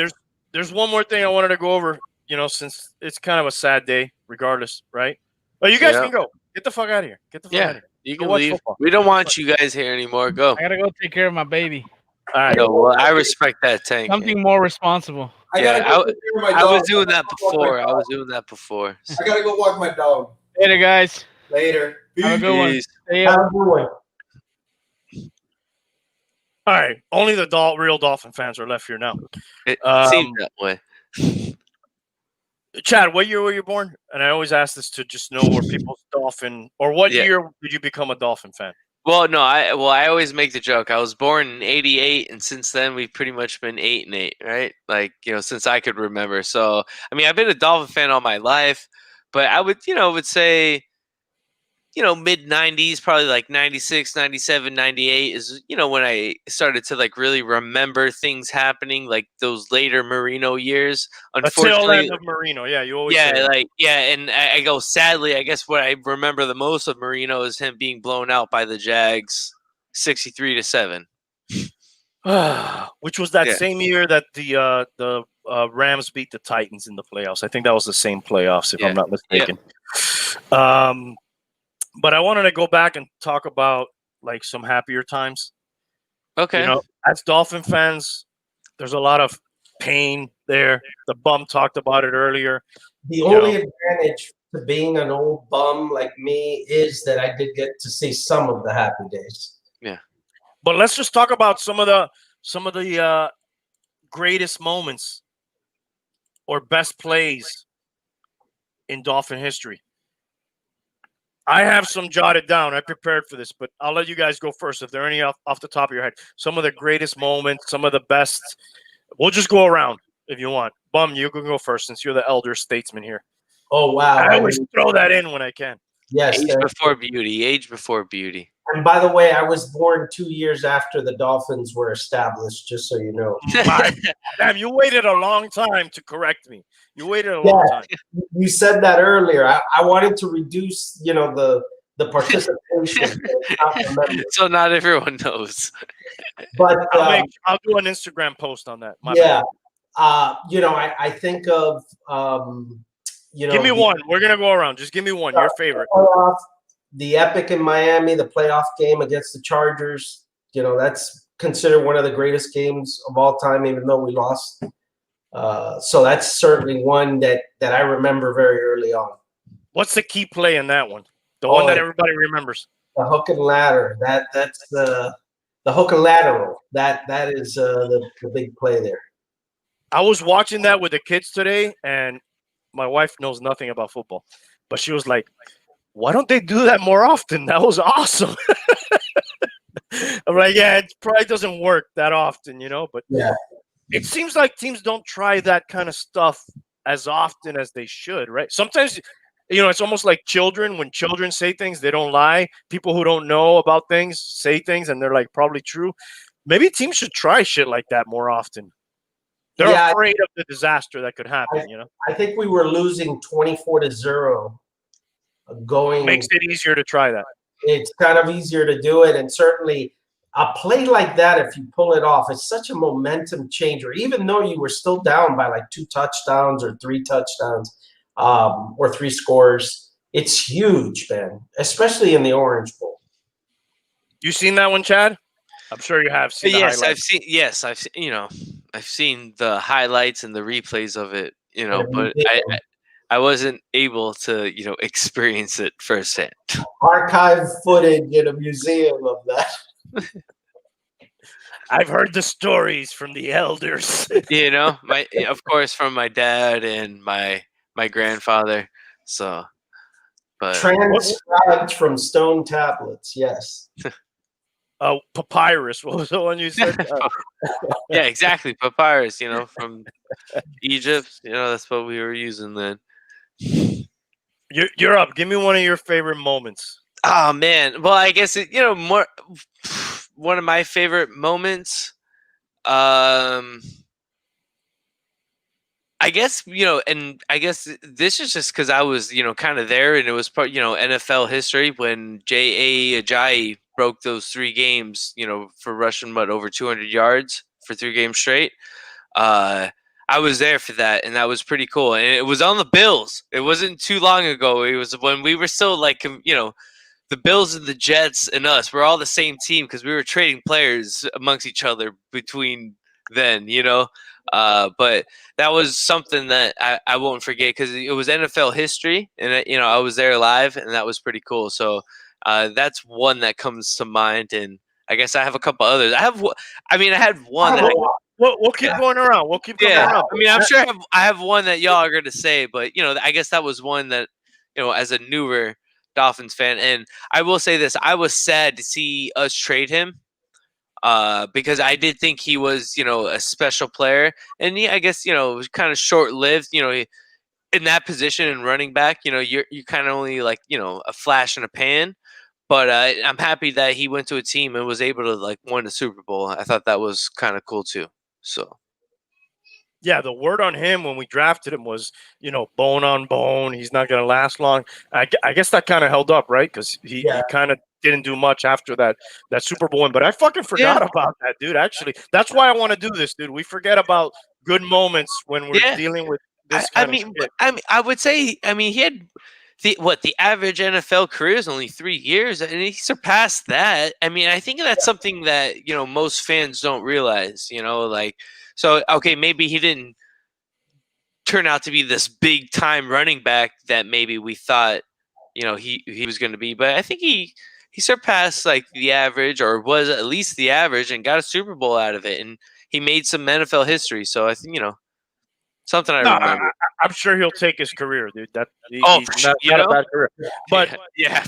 there's one more thing I wanted to go over. You know, since it's kind of a sad day, regardless, right? But you guys can go. Get the fuck out of here. Get the fuck out of here. You Go can watch leave. football. We don't want you guys here anymore. Go. I gotta go take care of my baby. All right. No, well, I respect that, Tank. Something more responsible. I gotta go take care of my I dog. was doing that before. I gotta go walk my dog. Later, guys. Later. Have a good one. Peace. Stay Have up. a good one. All right. Only the real Dolphin fans are left here now. It seems that way. Chad, what year were you born? And I always ask this to just know where people's Dolphin, or what year did you become a Dolphin fan? Well, no, I always make the joke. I was born in '88, and since then we've pretty much been 8-8, right? Like, since I could remember. So, I mean, I've been a Dolphin fan all my life, but I would say, mid 90s, probably like 96, 97, 98 is, when I started to like really remember things happening, like those later Marino years. Unfortunately, end of Marino, you always say that. And I go, sadly, I guess what I remember the most of Marino is him being blown out by the Jags 63-7. Which was that same year that the Rams beat the Titans in the playoffs. I think that was the same playoffs, if I'm not mistaken. But I wanted to go back and talk about like some happier times. Okay. As Dolphin fans, there's a lot of pain there. The bum talked about it earlier. The only advantage to being an old bum like me is that I did get to see some of the happy days. Yeah. But let's just talk about some of the greatest moments or best plays in Dolphin history. I have some jotted down. I prepared for this, but I'll let you guys go first. If there are any off the top of your head, some of the greatest moments, some of the best. We'll just go around if you want. Bum, you can go first since you're the elder statesman here. Oh, wow. I always throw that in when I can. Yes. Age before beauty. Age before beauty. And by the way, I was born 2 years after the Dolphins were established, just so you know. Damn, you waited a long time to correct me. You waited a long time. You said that earlier. I wanted to reduce, the participation. So not everyone knows. But I'll do an Instagram post on that. I think of give me one. We're gonna go around. Just give me one. Your favorite. The epic in Miami, the playoff game against the Chargers. That's considered one of the greatest games of all time, even though we lost. So that's certainly one that I remember very early on. What's the key play in that one? The one that everybody remembers. The hook and ladder. That's the hook and lateral. That is the big play there. I was watching that with the kids today, and my wife knows nothing about football, but she was like, "Why don't they do that more often? That was awesome." I'm like, yeah, it probably doesn't work that often, but it seems like teams don't try that kind of stuff as often as they should, right? Sometimes, it's almost like children. When children say things, they don't lie. People who don't know about things say things, and they're like probably true. Maybe teams should try shit like that more often. They're afraid of the disaster that could happen, I think we were losing 24-0 going. Makes it easier to try that. It's kind of easier to do it, and certainly a play like that, if you pull it off, it's such a momentum changer. Even though you were still down by like 2 touchdowns or 3 touchdowns or 3 scores, it's huge, man, especially in the Orange Bowl. You seen that one, Chad? I'm sure you have seen. I've seen the highlights and the replays of it. But I wasn't able to, experience it firsthand. Archive footage in a museum of that. I've heard the stories from the elders. Of course, from my dad and my grandfather. So, but Transcribed from stone tablets. Yes. Papyrus. What was the one you said? yeah, exactly. Papyrus. From Egypt. That's what we were using then. You're up. Give me one of your favorite moments. Oh man. Well, I guess more one of my favorite moments. I guess, and I guess this is just because I was, kind of there, and it was part, NFL history when J.A. Ajayi broke those 3 games, for rushing over 200 yards for 3 games straight. I was there for that, and that was pretty cool. And it was on the Bills. It wasn't too long ago. It was when we were still like, the Bills and the Jets and us. We're all the same team because we were trading players amongst each other between then, but that was something that I won't forget because it was NFL history, and I was there live, and that was pretty cool. So that's one that comes to mind, and I guess I have a couple others. I had one that we'll keep going around. We'll keep going around. I mean, I'm sure I have one that y'all are going to say, but I guess that was one that as a newer Dolphins fan, and I will say this: I was sad to see us trade him. Because I did think he was, a special player, and I guess it was kind of short lived. In that position and running back, you're kind of only like a flash in a pan. But I'm happy that he went to a team and was able to win a Super Bowl. I thought that was kind of cool too. So. Yeah, the word on him when we drafted him was, bone on bone. He's not going to last long. I guess that kind of held up, right? Because he kind of didn't do much after that Super Bowl win. But I fucking forgot about that, dude. Actually, that's why I want to do this, dude. We forget about good moments when we're dealing with this kind of shit. I would say, he had the average NFL career is only 3 years, and he surpassed that. I think that's something that most fans don't realize. So okay, maybe he didn't turn out to be this big time running back that maybe we thought he was going to be, but I think he surpassed the average, or was at least the average, and got a Super Bowl out of it, and he made some NFL history. So I think something I remember. I'm sure he'll take his career, dude. He's not a bad career. But yeah.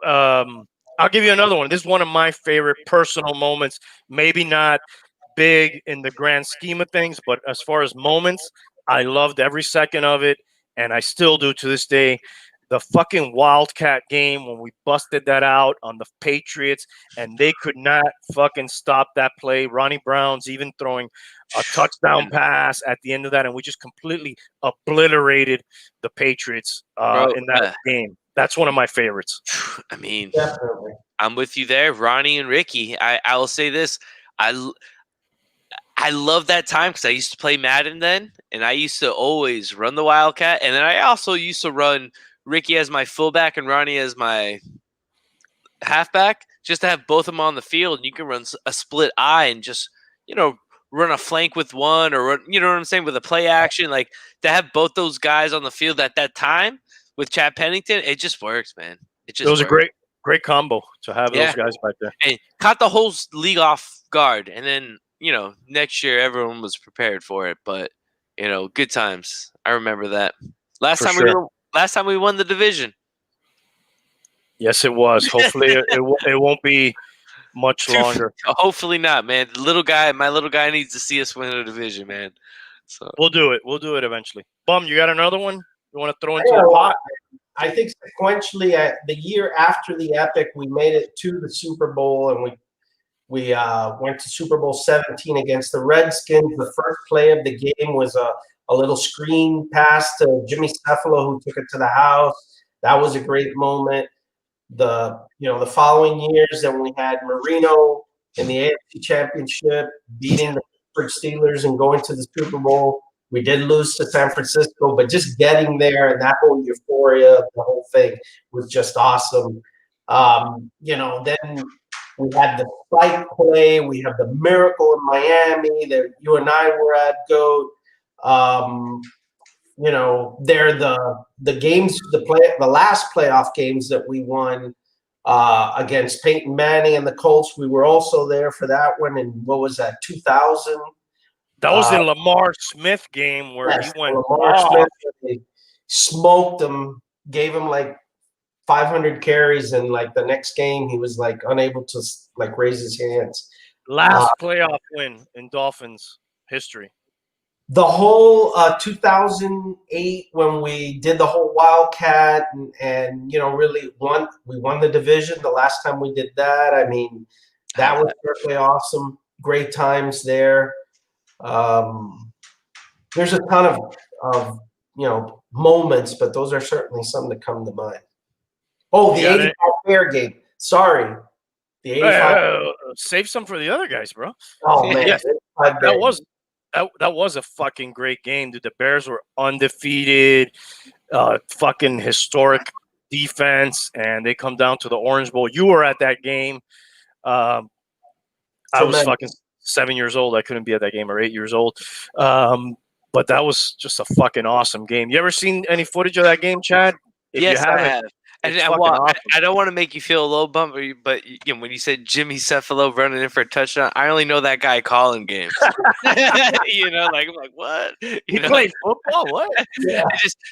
I'll give you another one. This is one of my favorite personal moments. Maybe not big in the grand scheme of things, but as far as moments, I loved every second of it, and I still do to this day. The fucking Wildcat game when we busted that out on the Patriots, and they could not fucking stop that play. Ronnie Brown's even throwing a touchdown pass at the end of that, and we just completely obliterated the Patriots in that game. That's one of my favorites. Definitely. I'm with you there, Ronnie and Ricky. I will say this: I love that time because I used to play Madden then, and I used to always run the Wildcat, and then I also used to run Ricky as my fullback and Ronnie as my halfback, just to have both of them on the field. And you can run a split eye and just, run a flank with one, or run, you know what I'm saying, with a play action. Like, to have both those guys on the field at that time with Chad Pennington, it just works, man. It was a great combo to have those guys back there. And caught the whole league off guard. And then, next year everyone was prepared for it. But, good times. I remember that. Last time we won the division. Yes, it was. Hopefully, it won't be much longer. Hopefully not, man. My little guy needs to see us win the division, man. So we'll do it. We'll do it eventually. Bum, you got another one you want to throw into the pot? I think sequentially, the year after the Epic, we made it to the Super Bowl, and we went to Super Bowl 17 against the Redskins. The first play of the game was a little screen pass to Jimmy Cephalo, who took it to the house. That was a great moment. The following years, then we had Marino in the AFC Championship, beating the Pittsburgh Steelers and going to the Super Bowl. We did lose to San Francisco, but just getting there and that whole euphoria, the whole thing was just awesome. Then we had the spike play. We have the miracle in Miami that you and I were at, GOAT. they're the games, the last playoff games that we won against Peyton Manning and the Colts. We were also there for that one. And what was that, 2000? That was the Lamar Smith game where he went Lamar off. Smith. They smoked him, gave him like 500 carries, and like the next game he was like unable to like raise his hands. Last playoff win in Dolphins history. The whole 2008 when we did the whole Wildcat and really we won the division the last time we did that. I mean, that was certainly awesome. Great times there. There's a ton of moments, but those are certainly some that come to mind. Oh, the 85 Bear game. Sorry. The 85. Save some for the other guys, bro. Oh, man. Yes. That was a fucking great game, dude. The Bears were undefeated, fucking historic defense, and they come down to the Orange Bowl. You were at that game. I was fucking 7 years old. I couldn't be at that game, or 8 years old. But that was just a fucking awesome game. You ever seen any footage of that game, Chad? Yes, I have. And awesome. I don't want to make you feel a little bummed, but when you said Jimmy Cephalo running in for a touchdown, I only know that guy calling games. I'm like, what? You played football? What? Yeah.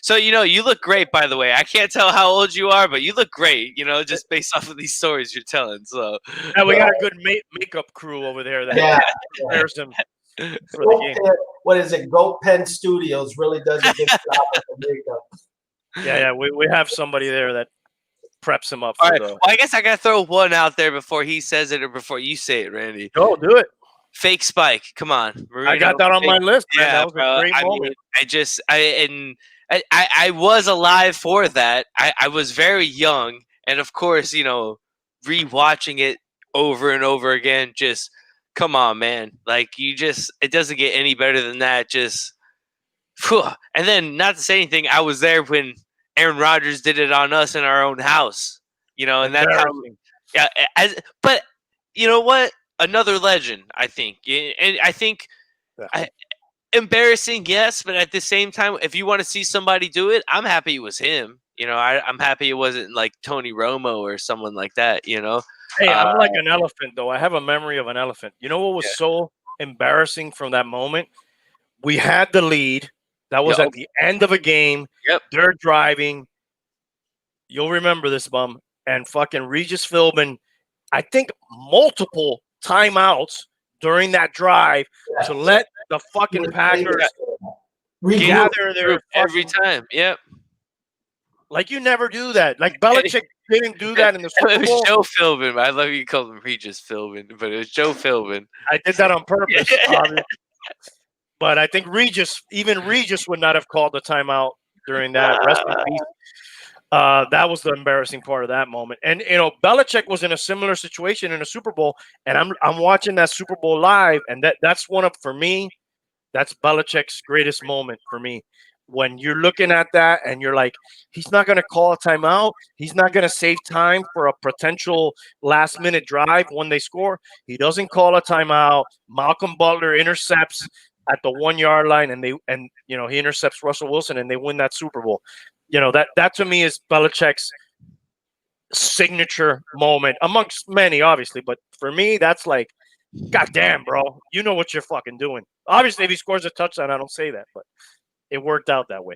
So you look great, by the way. I can't tell how old you are, but you look great. Just based off of these stories you're telling. So yeah, we got a good makeup crew over there that prepares him for the game. What is it? Goat Pen Studios really does a good job with the makeup. Yeah, we have somebody there that preps him up. All right. Well, I guess I gotta throw one out there before he says it or before you say it, Randy. Go do it. Fake spike. Come on, Marino, I got that on my list. Man. Yeah, that was a great moment. I was alive for that. I was very young, and of course, rewatching it over and over again. Just come on, man. Like it doesn't get any better than that. Just, whew. And then not to say anything, I was there when Aaron Rodgers did it on us in our own house, and that's how. Yeah, but you know what? Another legend, I think, and I think embarrassing, yes, but at the same time, if you want to see somebody do it, I'm happy it was him. I'm happy it wasn't like Tony Romo or someone like that. Hey, I'm like an elephant, though. I have a memory of an elephant. You know what was so embarrassing from that moment? We had the lead. That was at the end of a game. Yep. They're driving. You'll remember this, bum. And fucking Regis Philbin, I think multiple timeouts during that drive to let the fucking Packers gather their every time. Yep. Like you never do that. Like Belichick didn't do that in the Super Bowl. It was Joe Philbin. I love you called him Regis Philbin, but it was Joe Philbin. I did that on purpose. But I think Regis would not have called the timeout during that. Rest in peace. That was the embarrassing part of that moment. And Belichick was in a similar situation in a Super Bowl, and I'm watching that Super Bowl live, and that's for me, that's Belichick's greatest moment for me. When you're looking at that and you're like, he's not going to call a timeout. He's not going to save time for a potential last-minute drive when they score. He doesn't call a timeout. Malcolm Butler intercepts at the 1 yard line, and he intercepts Russell Wilson, and they win that Super Bowl. That to me is Belichick's signature moment, amongst many, obviously. But for me, that's like, God damn, bro, you know what you're fucking doing. Obviously, if he scores a touchdown, I don't say that, but it worked out that way.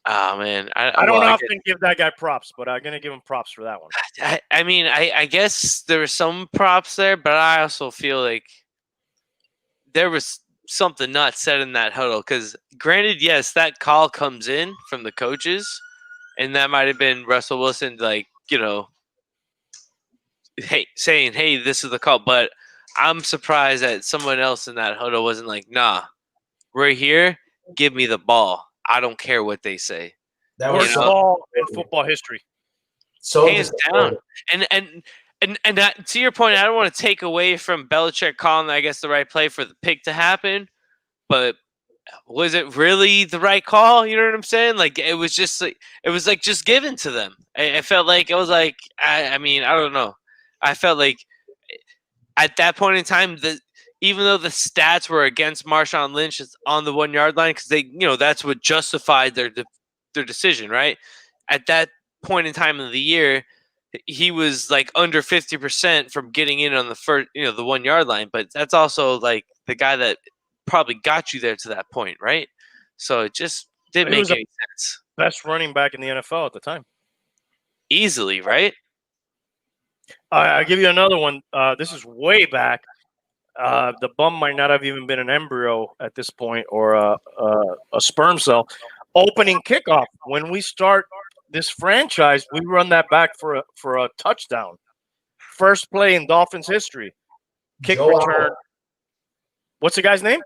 Oh man, I don't often give that guy props, but I'm gonna give him props for that one. I guess there were some props there, but I also feel like there was something not said in that huddle. Because granted, yes, that call comes in from the coaches, and that might have been Russell Wilson, saying, "Hey, this is the call." But I'm surprised that someone else in that huddle wasn't like, "Nah, we're here. Give me the ball. I don't care what they say." That was ball in football history. So hands down. And to your point, I don't want to take away from Belichick calling, I guess, the right play for the pick to happen, but was it really the right call? You know what I'm saying? Like it was just given to them. I felt like it was like I don't know. I felt like at that point in time, even though the stats were against Marshawn Lynch on the 1 yard line, because that's what justified their decision, right? At that point in time of the year, he was like under 50% from getting in on the first, the 1 yard line. But that's also like the guy that probably got you there to that point, right? So it just didn't make any sense. Best running back in the NFL at the time. Easily, right? I'll give you another one. This is way back. The bum might not have even been an embryo at this point, or a sperm cell. Opening kickoff. When we start this franchise, we run that back for a touchdown. First play in Dolphins history. Kick Joe return. Auer. What's the guy's name?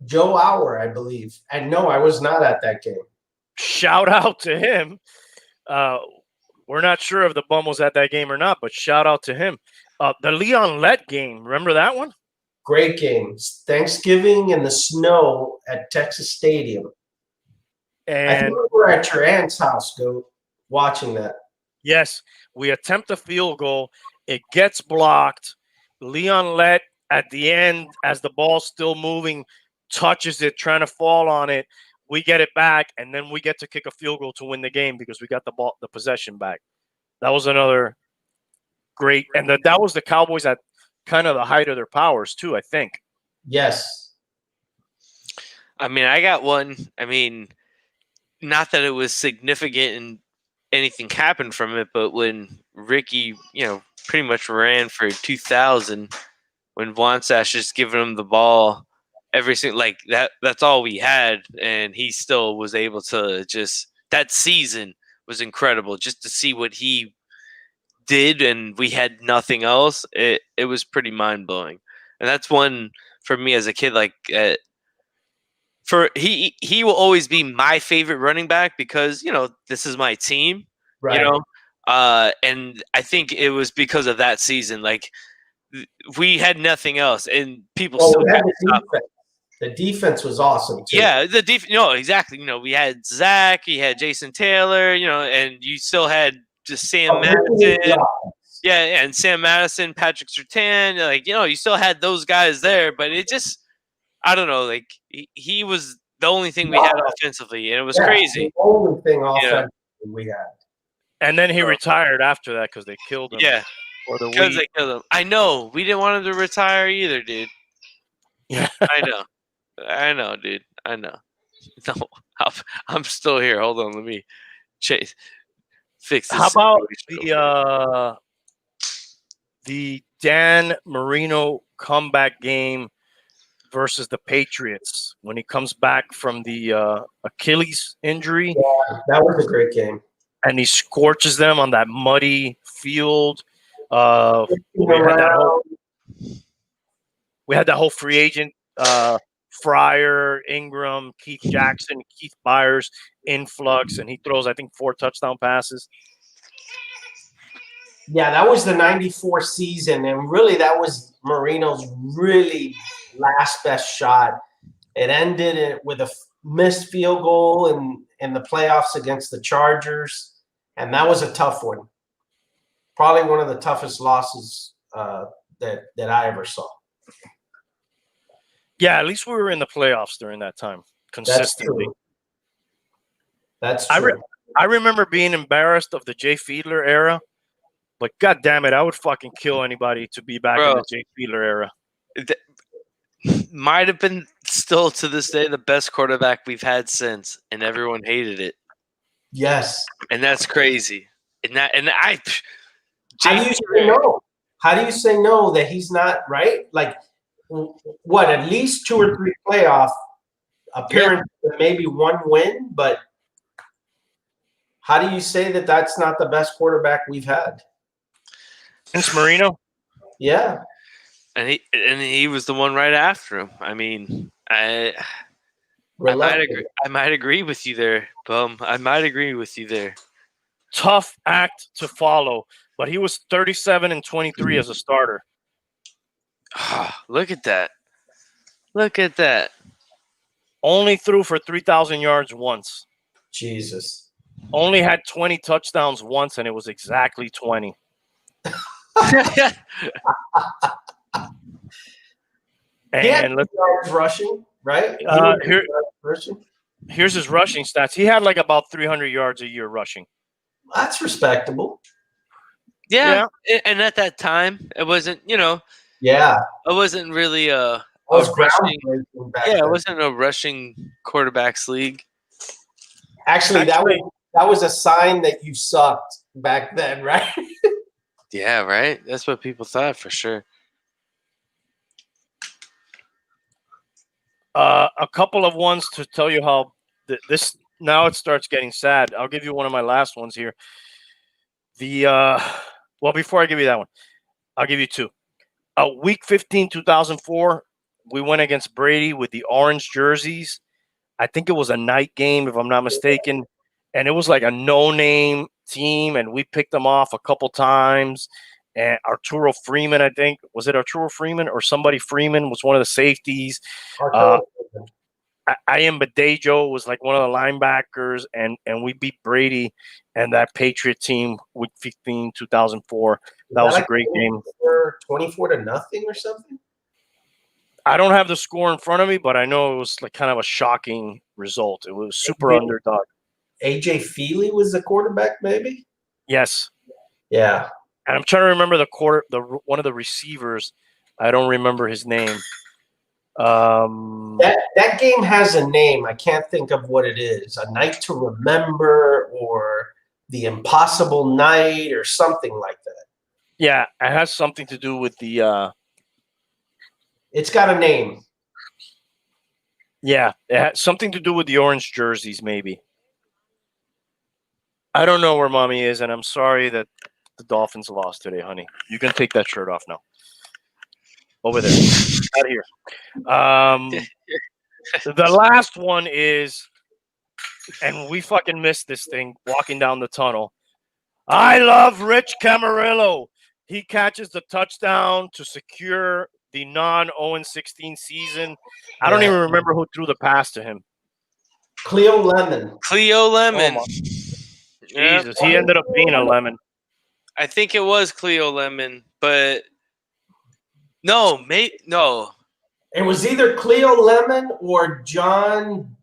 Joe Auer, I believe. And no, I was not at that game. Shout out to him. We're not sure if the bum was at that game or not, but shout out to him. The Leon Lett game. Remember that one? Great games. Thanksgiving in the snow at Texas Stadium. And I think we were at your aunt's house, watching that. Yes, we attempt a field goal. It gets blocked. Leon Lett at the end, as the ball's still moving, touches it, trying to fall on it. We get it back, and then we get to kick a field goal to win the game because we got the possession back. That was another great, and that was the Cowboys at kind of the height of their powers too, I think. Yes. I mean, I got one. I mean, not that it was significant and anything happened from it, but when Ricky, pretty much ran for 2,000, when Wansash just giving him the ball every single, like that's all we had, and he still was able to that season was incredible just to see what he did, and we had nothing else. It was pretty mind-blowing. And that's one for me as a kid, like he will always be my favorite running back because this is my team, right. And I think it was because of that season. Like we had nothing else, and people still had the defense was awesome too. Yeah, the defense. No, exactly. We had Zach, you had Jason Taylor, and you still had just Sam Madison. Yeah, and Sam Madison, Patrick Surtain. Like you still had those guys there, but it just, I don't know. Like he was the only thing we had offensively, and it was crazy. The only thing offensively we had. And then he retired after that because they killed him. Yeah, because they killed him. I know. We didn't want him to retire either, dude. Yeah, I know, dude. I know. No, I'm still here. Hold on, let me fix this. How about the Dan Marino comeback game versus the Patriots when he comes back from the Achilles injury? Yeah, that was a great game. And he scorches them on that muddy field. We had that whole free agent Fryer, Ingram, Keith Jackson, Keith Byers influx, and he throws, I think, 4 touchdown passes. Yeah, that was the 94 season, and really that was Marino's really last best shot. It ended with a missed field goal in the playoffs against the Chargers, and that was a tough one. Probably one of the toughest losses that I ever saw. Yeah, at least we were in the playoffs during that time consistently. That's true. I remember being embarrassed of the Jay Fiedler era, but God damn it, I would fucking kill anybody to be back in the Jay Fiedler era. Might have been still to this day the best quarterback we've had since, and everyone hated it. Yes, and that's crazy. How do you say no? How do you say no that he's not right? Like, what? At least 2 or 3 playoff appearances, maybe 1 win, but how do you say that that's not the best quarterback we've had? Since Marino? Yeah. And he was the one right after him. I mean, I might agree with you there, Bum. I might agree with you there. Tough act to follow, but he was 37-23 as a starter. Look at that. Look at that. Only threw for 3,000 yards once. Jesus. Only had 20 touchdowns once, and it was exactly 20. And let's yards rushing, right? He was rushing. here's his rushing stats. He had like about 300 yards a year rushing. That's respectable. Yeah. And at that time, it wasn't, Yeah. it wasn't really a rushing. It wasn't a rushing quarterbacks league. Actually, that was a sign that you sucked back then, right? Yeah, right. That's what people thought for sure. A couple of ones to tell you how this now it starts getting sad. I'll give you one of my last ones here. Well, before I give you that one, I'll give you two. Week 15, 2004, we went against Brady with the orange jerseys. I think it was a night game, if I'm not mistaken. And it was like a no-name team, and we picked them off a couple times. And Arturo Freeman, I think, was it Arturo Freeman or somebody Freeman was one of the safeties. I am Badejo was like one of the linebackers, and we beat Brady and that Patriot team week 15, 2004. That was a great game. 24-0 or something? I don't have the score in front of me, but I know it was like kind of a shocking result. It was super underdog. AJ Feely was the quarterback, maybe? Yes. Yeah. And I'm trying to remember one of the receivers. I don't remember his name. That game has a name. I can't think of what it is. A Night to Remember or The Impossible Night or something like that. Yeah, it has something to do with the it's got a name. Yeah, it had something to do with the orange jerseys, maybe. I don't know where mommy is, and I'm sorry that the Dolphins lost today, honey. You can take that shirt off now. Over there. Out here. The last one is, and we fucking missed this thing walking down the tunnel. I love Rich Camarillo. He catches the touchdown to secure the non-0-16 season. I don't even remember who threw the pass to him. Cleo Lemon. Oh, Jesus, he ended up being a lemon. I think it was Cleo Lemon, but no. It was either Cleo Lemon or John.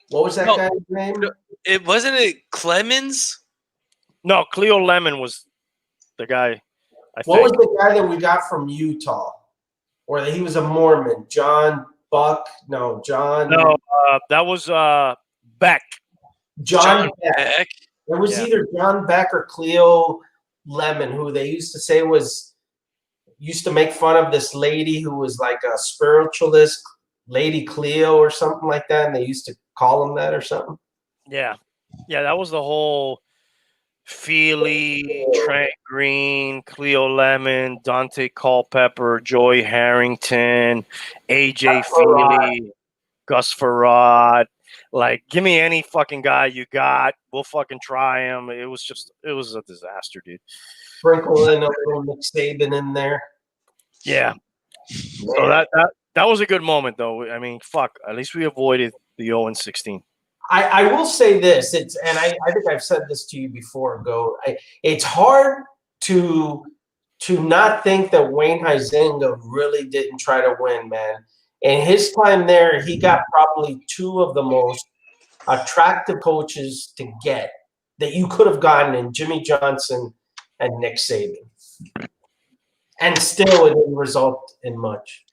What was that guy's name? It wasn't it Clemens? No, Cleo Lemon was the guy. What was the guy that we got from Utah? Or he was a Mormon? John Buck? No, John. No, that was Beck. John Beck. It was either John Beck or Cleo Lemon, who they used to say used to make fun of this lady who was like a spiritualist, Lady Cleo or something like that, and they used to call him that or something. Yeah, that was the whole Feely, Trent Green, Cleo Lemon, Dante Culpepper, Joy Harrington, AJ Feely, Gus Farad. Like, give me any fucking guy you got. We'll fucking try him. It was a disaster, dude. Sprinkle in a little Nick Saban in there. Yeah. So that was a good moment, though. I mean, fuck. At least we avoided the 0-16. I will say this. I think I've said this to you before. It's hard to not think that Wayne Huizenga really didn't try to win, man. In his time there, he got probably two of the most attractive coaches to get that you could have gotten in Jimmy Johnson and Nick Saban. And still it didn't result in much.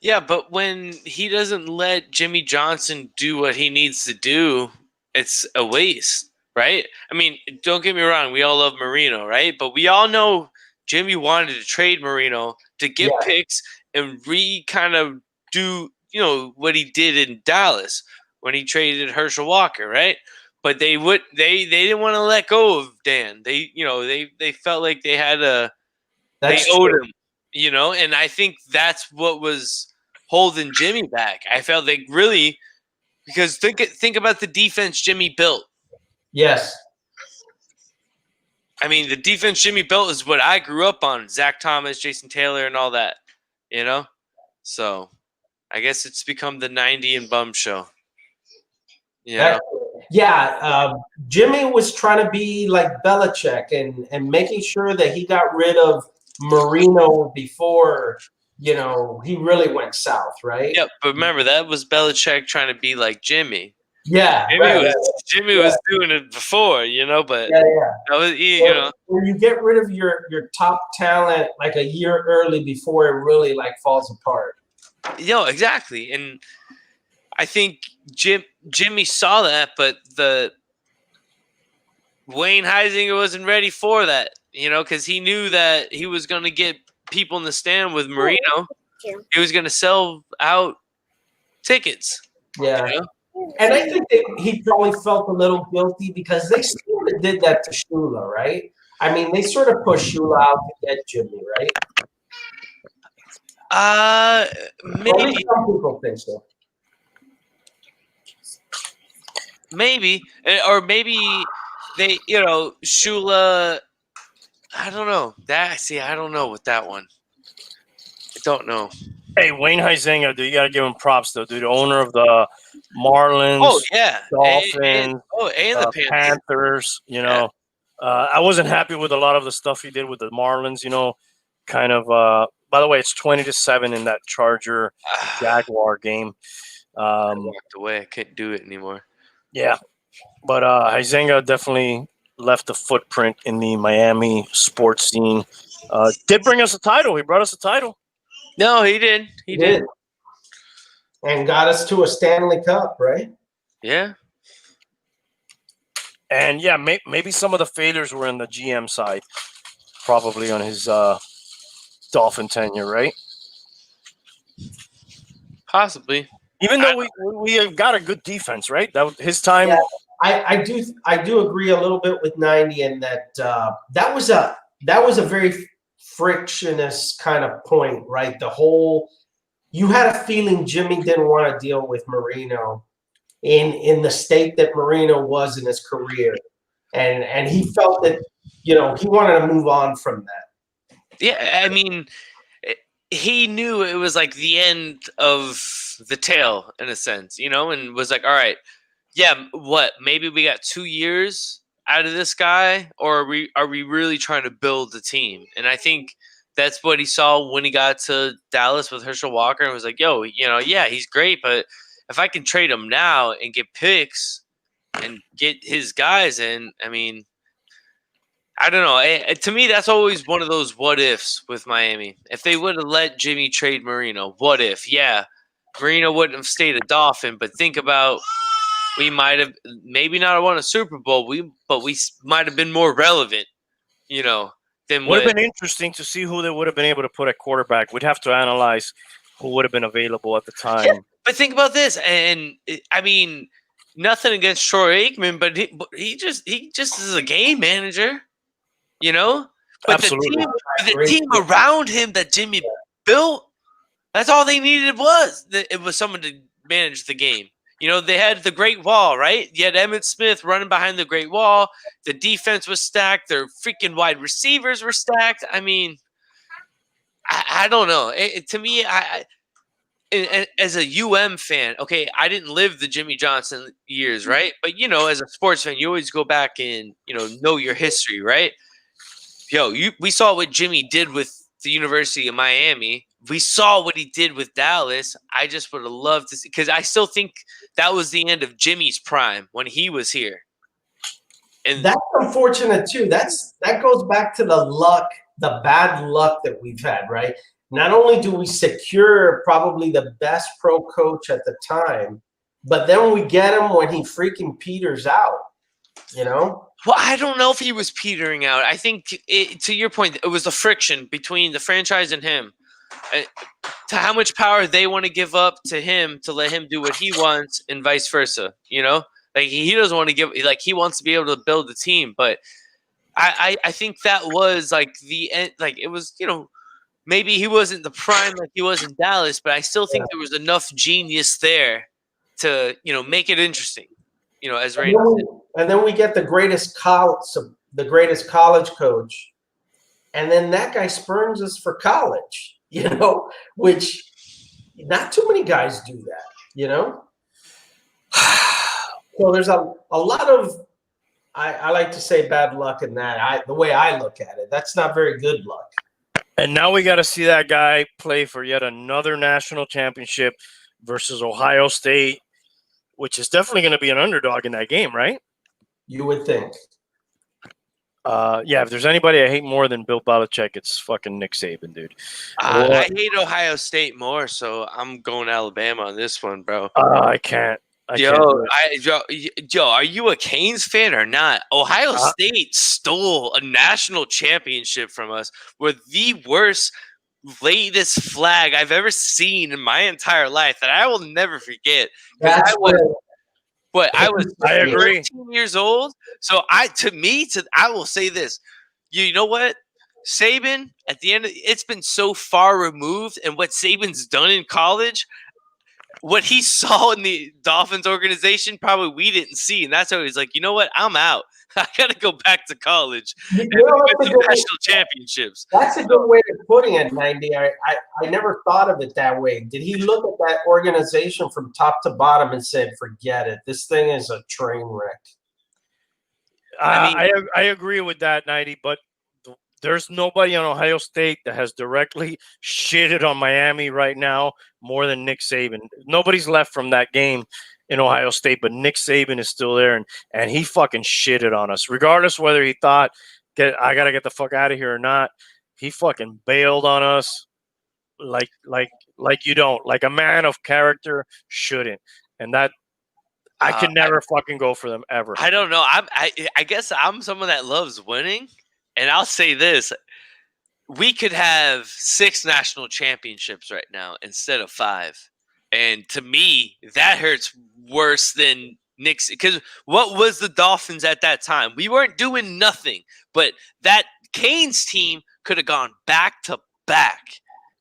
Yeah, but when he doesn't let Jimmy Johnson do what he needs to do, it's a waste, right? I mean, don't get me wrong. We all love Marino, right? But we all know Jimmy wanted to trade Marino to get picks and kind of do, what he did in Dallas when he traded Herschel Walker, right? But they didn't want to let go of Dan. They felt like they had they owed him, and I think that's what was holding Jimmy back. I felt like really, because think about the defense Jimmy built. Yes. I mean, the defense Jimmy built is what I grew up on. Zach Thomas, Jason Taylor, and all that, So I guess it's become the 90 and bum show. Yeah. Jimmy was trying to be like Belichick and making sure that he got rid of Marino before you know, he really went south, right? Yeah, but remember that was Belichick trying to be like Jimmy. Yeah, Jimmy was doing it before, you know, but yeah. that was you When, know. when you get rid of your top talent like a year early before it really like falls apart. Exactly. And I think Jimmy saw that, but the Wayne Heisinger wasn't ready for that, you know, because he knew that he was going to get people in the stand with Marino. He was going to sell out tickets. Yeah. You know? And I think that he probably felt a little guilty because they sort of did that to Shula, right? I mean, they sort of pushed Shula out to get Jimmy, right? Or at Maybe, least some people think so. or maybe they, Shula. I don't know I don't know with that one. I don't know. Hey, Wayne Huizenga, dude, you got to give him props, though, dude. The owner of the Marlins, Oh yeah, Dolphins, and the Panthers. You know, I wasn't happy with a lot of the stuff he did with the Marlins. You know, kind of. By the way, it's 20-7 in that Charger Jaguar game. I walked away. I couldn't do it anymore. Yeah, but Huizenga definitely left a footprint in the Miami sports scene. Did bring us a title. He brought us a title. No, he did. He did. And got us to a Stanley Cup, right? Yeah. And yeah, maybe some of the failures were in the GM side, probably on his Dolphin tenure, right? Possibly. Even though we have got a good defense, right? That was his time. Yeah, I do agree a little bit with 90 in that that was a very frictionless kind of point, right? You had a feeling Jimmy didn't want to deal with Marino in the state that Marino was in his career, and he felt that he wanted to move on from that. Yeah, I mean, he knew it was like the end of the tale in a sense, and was like, all right, yeah, what? Maybe we got 2 years out of this guy, or are we really trying to build the team? And I think that's what he saw when he got to Dallas with Herschel Walker and was like, yo, yeah, he's great, but if I can trade him now and get picks and get his guys in, I mean, I don't know. To me, that's always one of those what ifs with Miami. If they would have let Jimmy trade Marino, what if? Yeah, Marino wouldn't have stayed a Dolphin, but think about we might have maybe not won a Super Bowl, but we might have been more relevant, than would have been interesting to see who they would have been able to put at quarterback. We'd have to analyze who would have been available at the time. Yeah, but think about this, and I mean, nothing against Troy Aikman, but he just is a game manager. But Absolutely. the team around him that Jimmy built, that's all they needed it was someone to manage the game. They had the Great Wall, right? You had Emmitt Smith running behind the Great Wall. The defense was stacked. Their freaking wide receivers were stacked. I mean, I don't know. To me, as a UM fan, okay, I didn't live the Jimmy Johnson years, right? But, as a sports fan, you always go back and, know your history, right? We saw what Jimmy did with the University of Miami. We saw what he did with Dallas. I just would have loved to see, because I still think that was the end of Jimmy's prime when he was here. And that's unfortunate too. That goes back to the bad luck that we've had, right? Not only do we secure probably the best pro coach at the time, but then we get him when he freaking peters out, Well, I don't know if he was petering out. I think, to your point, it was the friction between the franchise and him. To how much power they want to give up to him to let him do what he wants and vice versa, Like, he doesn't want to he wants to be able to build the team. But I think that was, like, the end. Like, it was, maybe he wasn't the prime like he was in Dallas, but I still think there was enough genius there to, make it interesting, as Rain said. And then we get the greatest college coach, and then that guy spurns us for college, which not too many guys do that, So there's a lot of, I like to say, bad luck in that. The way I look at it, that's not very good luck. And now we got to see that guy play for yet another national championship versus Ohio State, which is definitely going to be an underdog in that game, right? You would think. Yeah, if there's anybody I hate more than Bill Belichick, it's fucking Nick Saban, dude. I hate Ohio State more, so I'm going Alabama on this one, bro. I can't. I can't do it. Joe, are you a Canes fan or not? Ohio State stole a national championship from us with the worst latest flag I've ever seen in my entire life that I will never forget. That's I was I agree. 13 years old. So I will say this. You know what? Saban, at the end, it's been so far removed, and what Saban's done in college, what he saw in the Dolphins organization, probably we didn't see. And that's why he's like, you know what? I'm out. I got to go back to college and win some national championships. That's a good way of putting it, 90. I never thought of it that way. Did he look at that organization from top to bottom and said, forget it. This thing is a train wreck? I agree with that, 90, but there's nobody on Ohio State that has directly shitted on Miami right now more than Nick Saban. Nobody's left from that game in Ohio State, but Nick Saban is still there, and he fucking shitted on us. Regardless whether he thought, I got to get the fuck out of here or not, he fucking bailed on us like you don't. Like a man of character shouldn't. And that I can never fucking go for them ever. I don't know. I guess I'm someone that loves winning. And I'll say this, we could have 6 national championships right now instead of 5. And to me, that hurts worse than Nick's. Because what was the Dolphins at that time? We weren't doing nothing. But that Canes team could have gone back to back.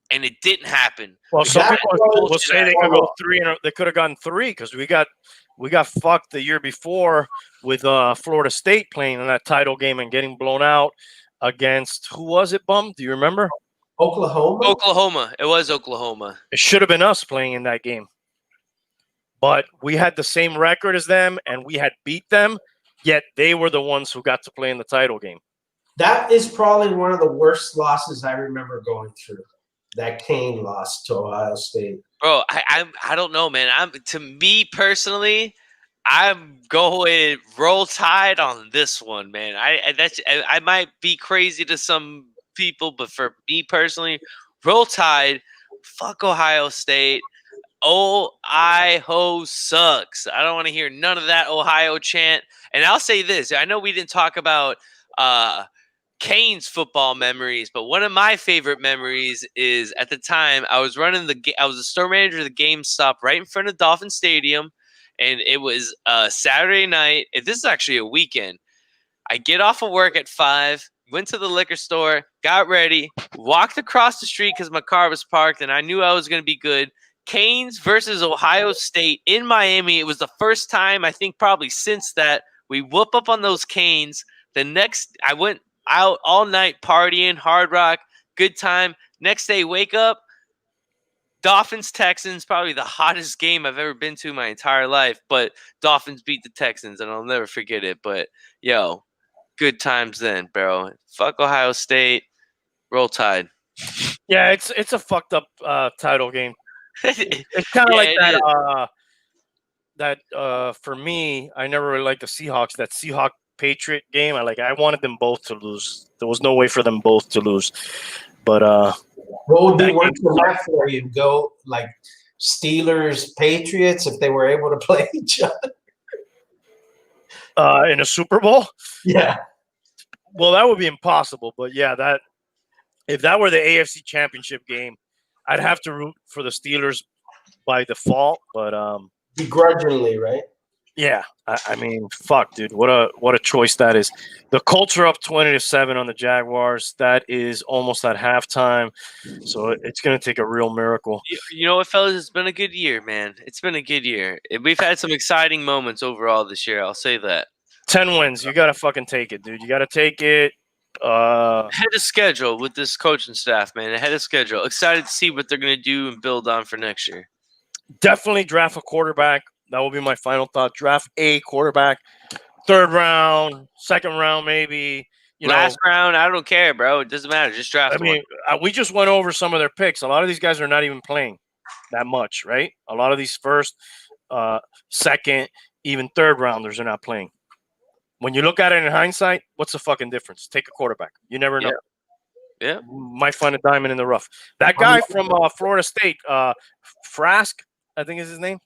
And it didn't happen. Well, some people will say they could go 3. They could have gone 3 because we got fucked the year before with Florida State playing in that title game and getting blown out against, who was it, Bum? Do you remember? Oklahoma? Oklahoma. It was Oklahoma. It should have been us playing in that game. But we had the same record as them, and we had beat them, yet they were the ones who got to play in the title game. That is probably one of the worst losses I remember going through. That Kane loss to Ohio State. Bro, I don't know, man. To me personally, I'm going Roll Tide on this one, man. I might be crazy to some people, but for me personally, Roll Tide. Fuck Ohio State. Ohio sucks. I don't want to hear none of that Ohio chant. And I'll say this: I know we didn't talk about Canes football memories, but one of my favorite memories is at the time I was running I was the store manager of the GameStop right in front of Dolphin Stadium, and it was Saturday night. This is actually a weekend. I get off of work at 5, went to the liquor store, got ready, walked across the street because my car was parked, and I knew I was going to be good. Canes versus Ohio State in Miami. It was the first time, I think probably since that, we whoop up on those Canes. The next, I went out all night partying, Hard Rock, good time. Next day, wake up, Dolphins, Texans, probably the hottest game I've ever been to my entire life. But Dolphins beat the Texans, and I'll never forget it. But, yo, good times then, bro. Fuck Ohio State. Roll Tide. Yeah, it's a fucked up title game. It's kind of like that for me, I never really liked the Seahawks. That Seahawk Patriot game, I wanted them both to lose. There was no way for them both to lose. But what would be worse than that for you? Go like Steelers, Patriots if they were able to play each other in a Super Bowl? Yeah. Well, that would be impossible. But yeah, that if that were the AFC Championship game, I'd have to root for the Steelers by default. But begrudgingly, right? Yeah, I mean, fuck, dude, what a choice that is. The culture up 20-7 on the Jaguars. That is almost at halftime, so it's gonna take a real miracle. You know what, fellas? It's been a good year, man. It's been a good year. We've had some exciting moments overall this year. I'll say that. 10 wins. You gotta fucking take it, dude. You gotta take it. Ahead of schedule with this coaching staff, man. Ahead of schedule. Excited to see what they're gonna do and build on for next year. Definitely draft a quarterback. That will be my final thought. Draft a quarterback, 3rd round, 2nd round, maybe. last round, I don't care, bro. It doesn't matter. Just draft one. We just went over some of their picks. A lot of these guys are not even playing that much, right? A lot of these first, second, even third rounders are not playing. When you look at it in hindsight, what's the fucking difference? Take a quarterback. You never know. Yeah. Might find a diamond in the rough. That guy from Florida State, Frask, I think is his name,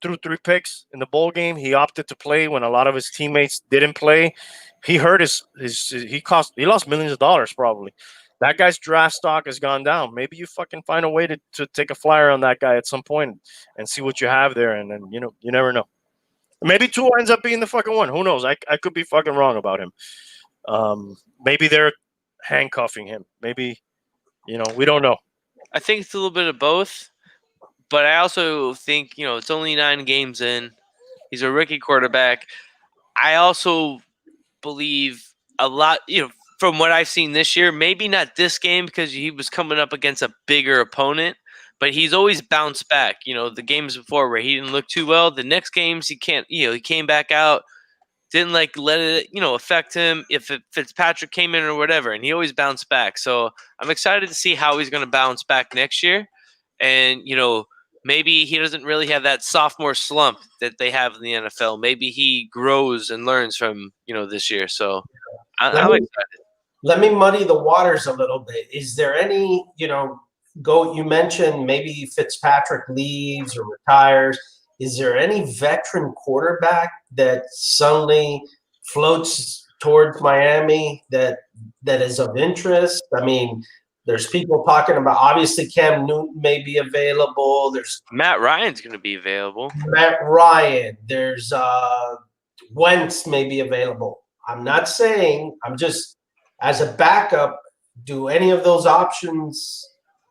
threw 3 picks in the bowl game. He opted to play when a lot of his teammates didn't play. He hurt he lost millions of dollars probably. That guy's draft stock has gone down. Maybe you fucking find a way to take a flyer on that guy at some point and see what you have there. And then, you never know. Maybe Tua ends up being the fucking one. Who knows? I could be fucking wrong about him. Maybe they're handcuffing him. Maybe, we don't know. I think it's a little bit of both. But I also think, it's only 9 games in. He's a rookie quarterback. I also believe a lot, from what I've seen this year, maybe not this game because he was coming up against a bigger opponent, but he's always bounced back. The games before where he didn't look too well, the next games he came back out, didn't let it, affect him if Fitzpatrick came in or whatever, and he always bounced back. So I'm excited to see how he's going to bounce back next year. And, maybe he doesn't really have that sophomore slump that they have in the NFL. Maybe he grows and learns from, this year. So I'm excited. Let me muddy the waters a little bit. Is there any, you mentioned maybe Fitzpatrick leaves or retires. Is there any veteran quarterback that suddenly floats towards Miami that is of interest? I mean, there's people talking about, obviously, Cam Newton may be available. There's Matt Ryan's going to be available. Matt Ryan. There's Wentz may be available. I'm not saying, I'm just, as a backup, do any of those options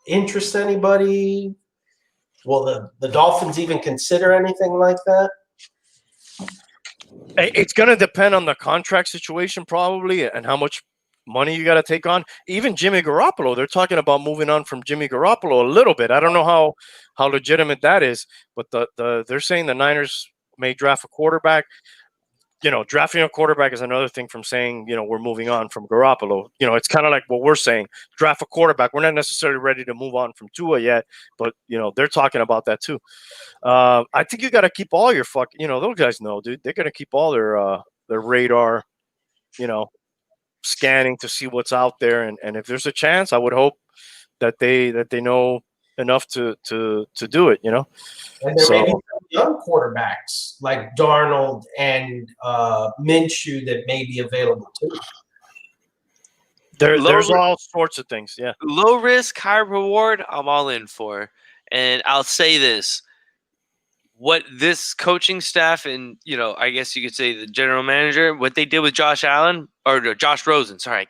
interest anybody? Will the Dolphins even consider anything like that? It's going to depend on the contract situation probably and how much money you got to take on. Even Jimmy Garoppolo, they're talking about moving on from Jimmy Garoppolo a little bit. I don't know how legitimate that is, but they're saying the Niners may draft a quarterback. Drafting a quarterback is another thing from saying, we're moving on from Garoppolo. It's kind of like what we're saying, draft a quarterback. We're not necessarily ready to move on from Tua yet, but, they're talking about that too. I think you got to keep all your those guys know, dude. They're going to keep all their radar, scanning to see what's out there. And if there's a chance, I would hope that they know enough to do it, And there may be some young quarterbacks like Darnold and Minshew that may be available too. There's all sorts of things, yeah. Low risk, high reward, I'm all in for. And I'll say this. What this coaching staff and, I guess you could say the general manager, what they did with Josh Allen, or Josh Rosen, sorry,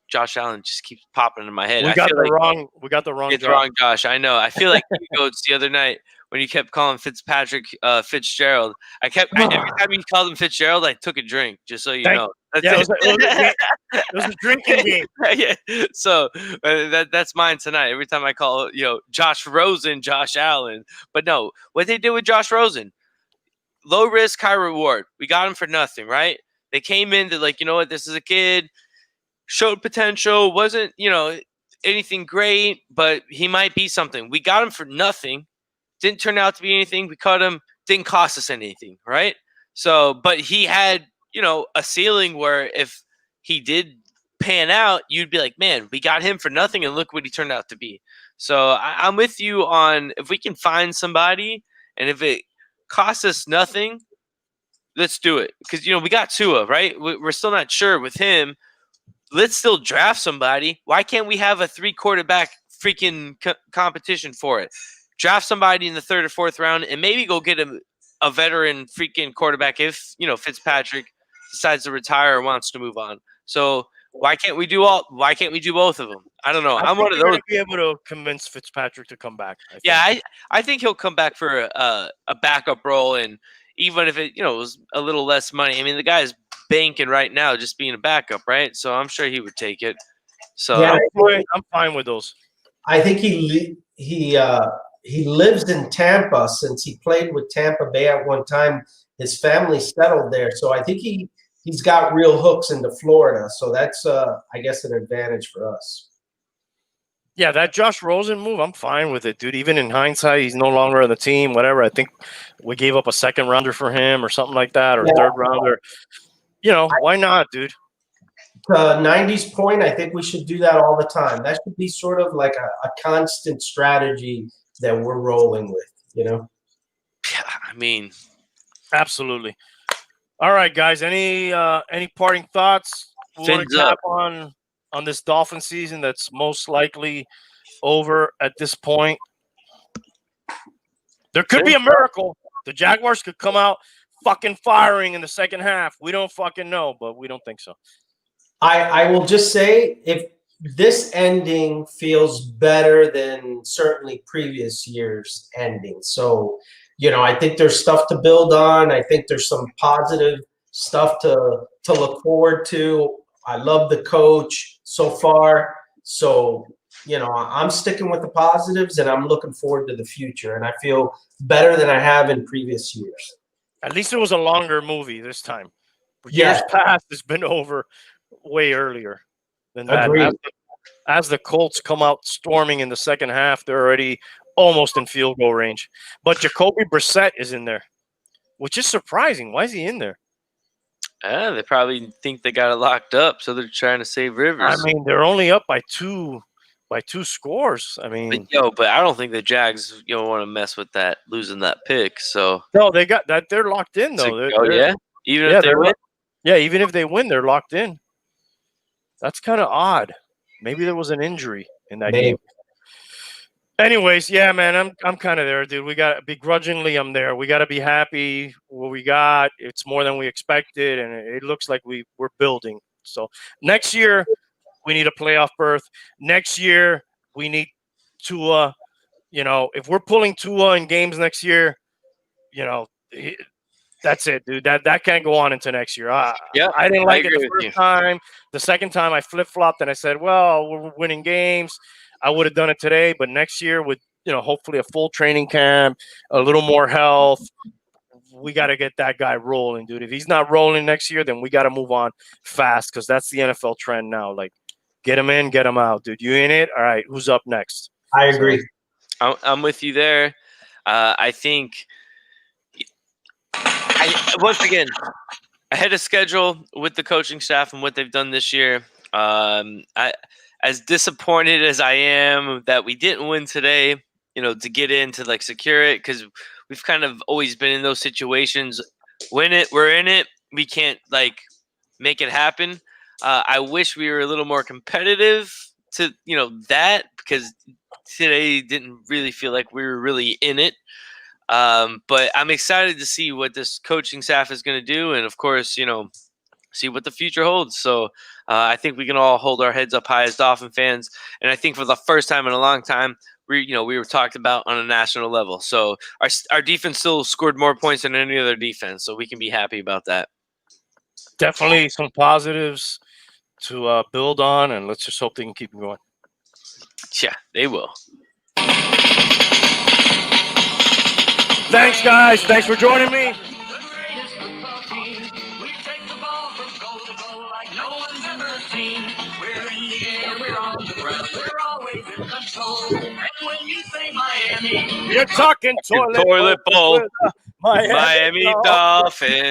Josh Allen just keeps popping in my head. We got the wrong Josh. I know. I feel like the other night when you kept calling Fitzpatrick Fitzgerald. Every time you called him Fitzgerald, I took a drink, just so you know. It was a drinking game. Yeah. So that's mine tonight. Every time I call, Josh Rosen, Josh Allen. But no, what they did with Josh Rosen, low risk, high reward. We got him for nothing, right? They came in to what, this is a kid, showed potential, wasn't, anything great, but he might be something. We got him for nothing. Didn't turn out to be anything. We cut him. Didn't cost us anything, right? So, but he had, a ceiling where if he did pan out, you'd be like, man, we got him for nothing, and look what he turned out to be. So I'm with you on if we can find somebody, and if it costs us nothing, let's do it. Because, we got Tua, right? We're still not sure with him. Let's still draft somebody. Why can't we have a 3-quarterback freaking competition for it? Draft somebody in the 3rd or 4th round and maybe go get a veteran freaking quarterback if, Fitzpatrick decides to retire or wants to move on. So why can't we do both of them? I don't know. I'm one of those. Be able to convince Fitzpatrick to come back. I think he'll come back for a backup role, and even if it, was a little less money. I mean, the guy's banking right now just being a backup, right? So I'm sure he would take it. So yeah, I'm fine with those. I think he lives in Tampa since he played with Tampa Bay at one time. His family settled there, so I think he's got real hooks into Florida, so that's I guess an advantage for us. Yeah, that Josh Rosen move, I'm fine with it, dude. Even in hindsight, he's no longer on the team, whatever. I think we gave up a second rounder for him or something like that, or a third rounder. You know, why not, dude? 90's point, I think we should do that all the time. That should be sort of like a constant strategy that we're rolling with, you know? Yeah, I mean, absolutely. All right, guys. Any parting thoughts? We want to cap on this Dolphin season that's most likely over at this point. There could be a miracle. The Jaguars could come out fucking firing in the second half. We don't fucking know, but we don't think so. I will just say, if this ending feels better than certainly previous years' ending. So, you know, I think there's stuff to build on. I think there's some positive stuff to look forward to. I love the coach so far. So, you know, I'm sticking with the positives, and I'm looking forward to the future. And I feel better than I have in previous years. At least it was a longer movie this time. Years past, it's been over way earlier than that. As the Colts come out storming in the second half, they're already almost in field goal range. But Jacoby Brissett is in there, which is surprising. Why is he in there? They probably think they got it locked up, so they're trying to save Rivers. I mean, they're only up by two scores. I mean, but I don't think the Jags want to mess with that, losing that pick. So no, they got that. They're locked in though. Even if they win. Yeah, even if they win, they're locked in. That's kind of odd. Maybe there was an injury in that game. Anyways, yeah, man, I'm kind of there, dude. We got begrudgingly, I'm there. We got to be happy what we got. It's more than we expected, and it looks like we're building. So next year, we need a playoff berth. Next year, we need Tua. You know, if we're pulling Tua in games next year, you know, that's it, dude. That can't go on into next year. I didn't like it the first time. The second time, I flip-flopped and I said, well, we're winning games. I would have done it today, but next year with, you know, hopefully a full training camp, a little more health, we got to get that guy rolling, dude. If he's not rolling next year, then we got to move on fast because that's the NFL trend now. Like, get him in, get him out, dude. You in it? All right, who's up next? I agree. I'm with you there. I think once again, ahead of schedule with the coaching staff and what they've done this year. As disappointed as I am that we didn't win today, you know, to get in to like secure it, because we've kind of always been in those situations. Win it, we're in it. We can't like make it happen. I wish we were a little more competitive to, you know, that, because today didn't really feel like we were really in it. But I'm excited to see what this coaching staff is going to do. And of course, you know, see what the future holds. So I think we can all hold our heads up high as Dolphin fans. And I think for the first time in a long time, we were talked about on a national level. So our defense still scored more points than any other defense. So we can be happy about that. Definitely some positives to build on, and let's just hope they can keep them going. Yeah, they will. Thanks, guys. Thanks for joining me. You're talking toilet bowl. Miami Dolphins.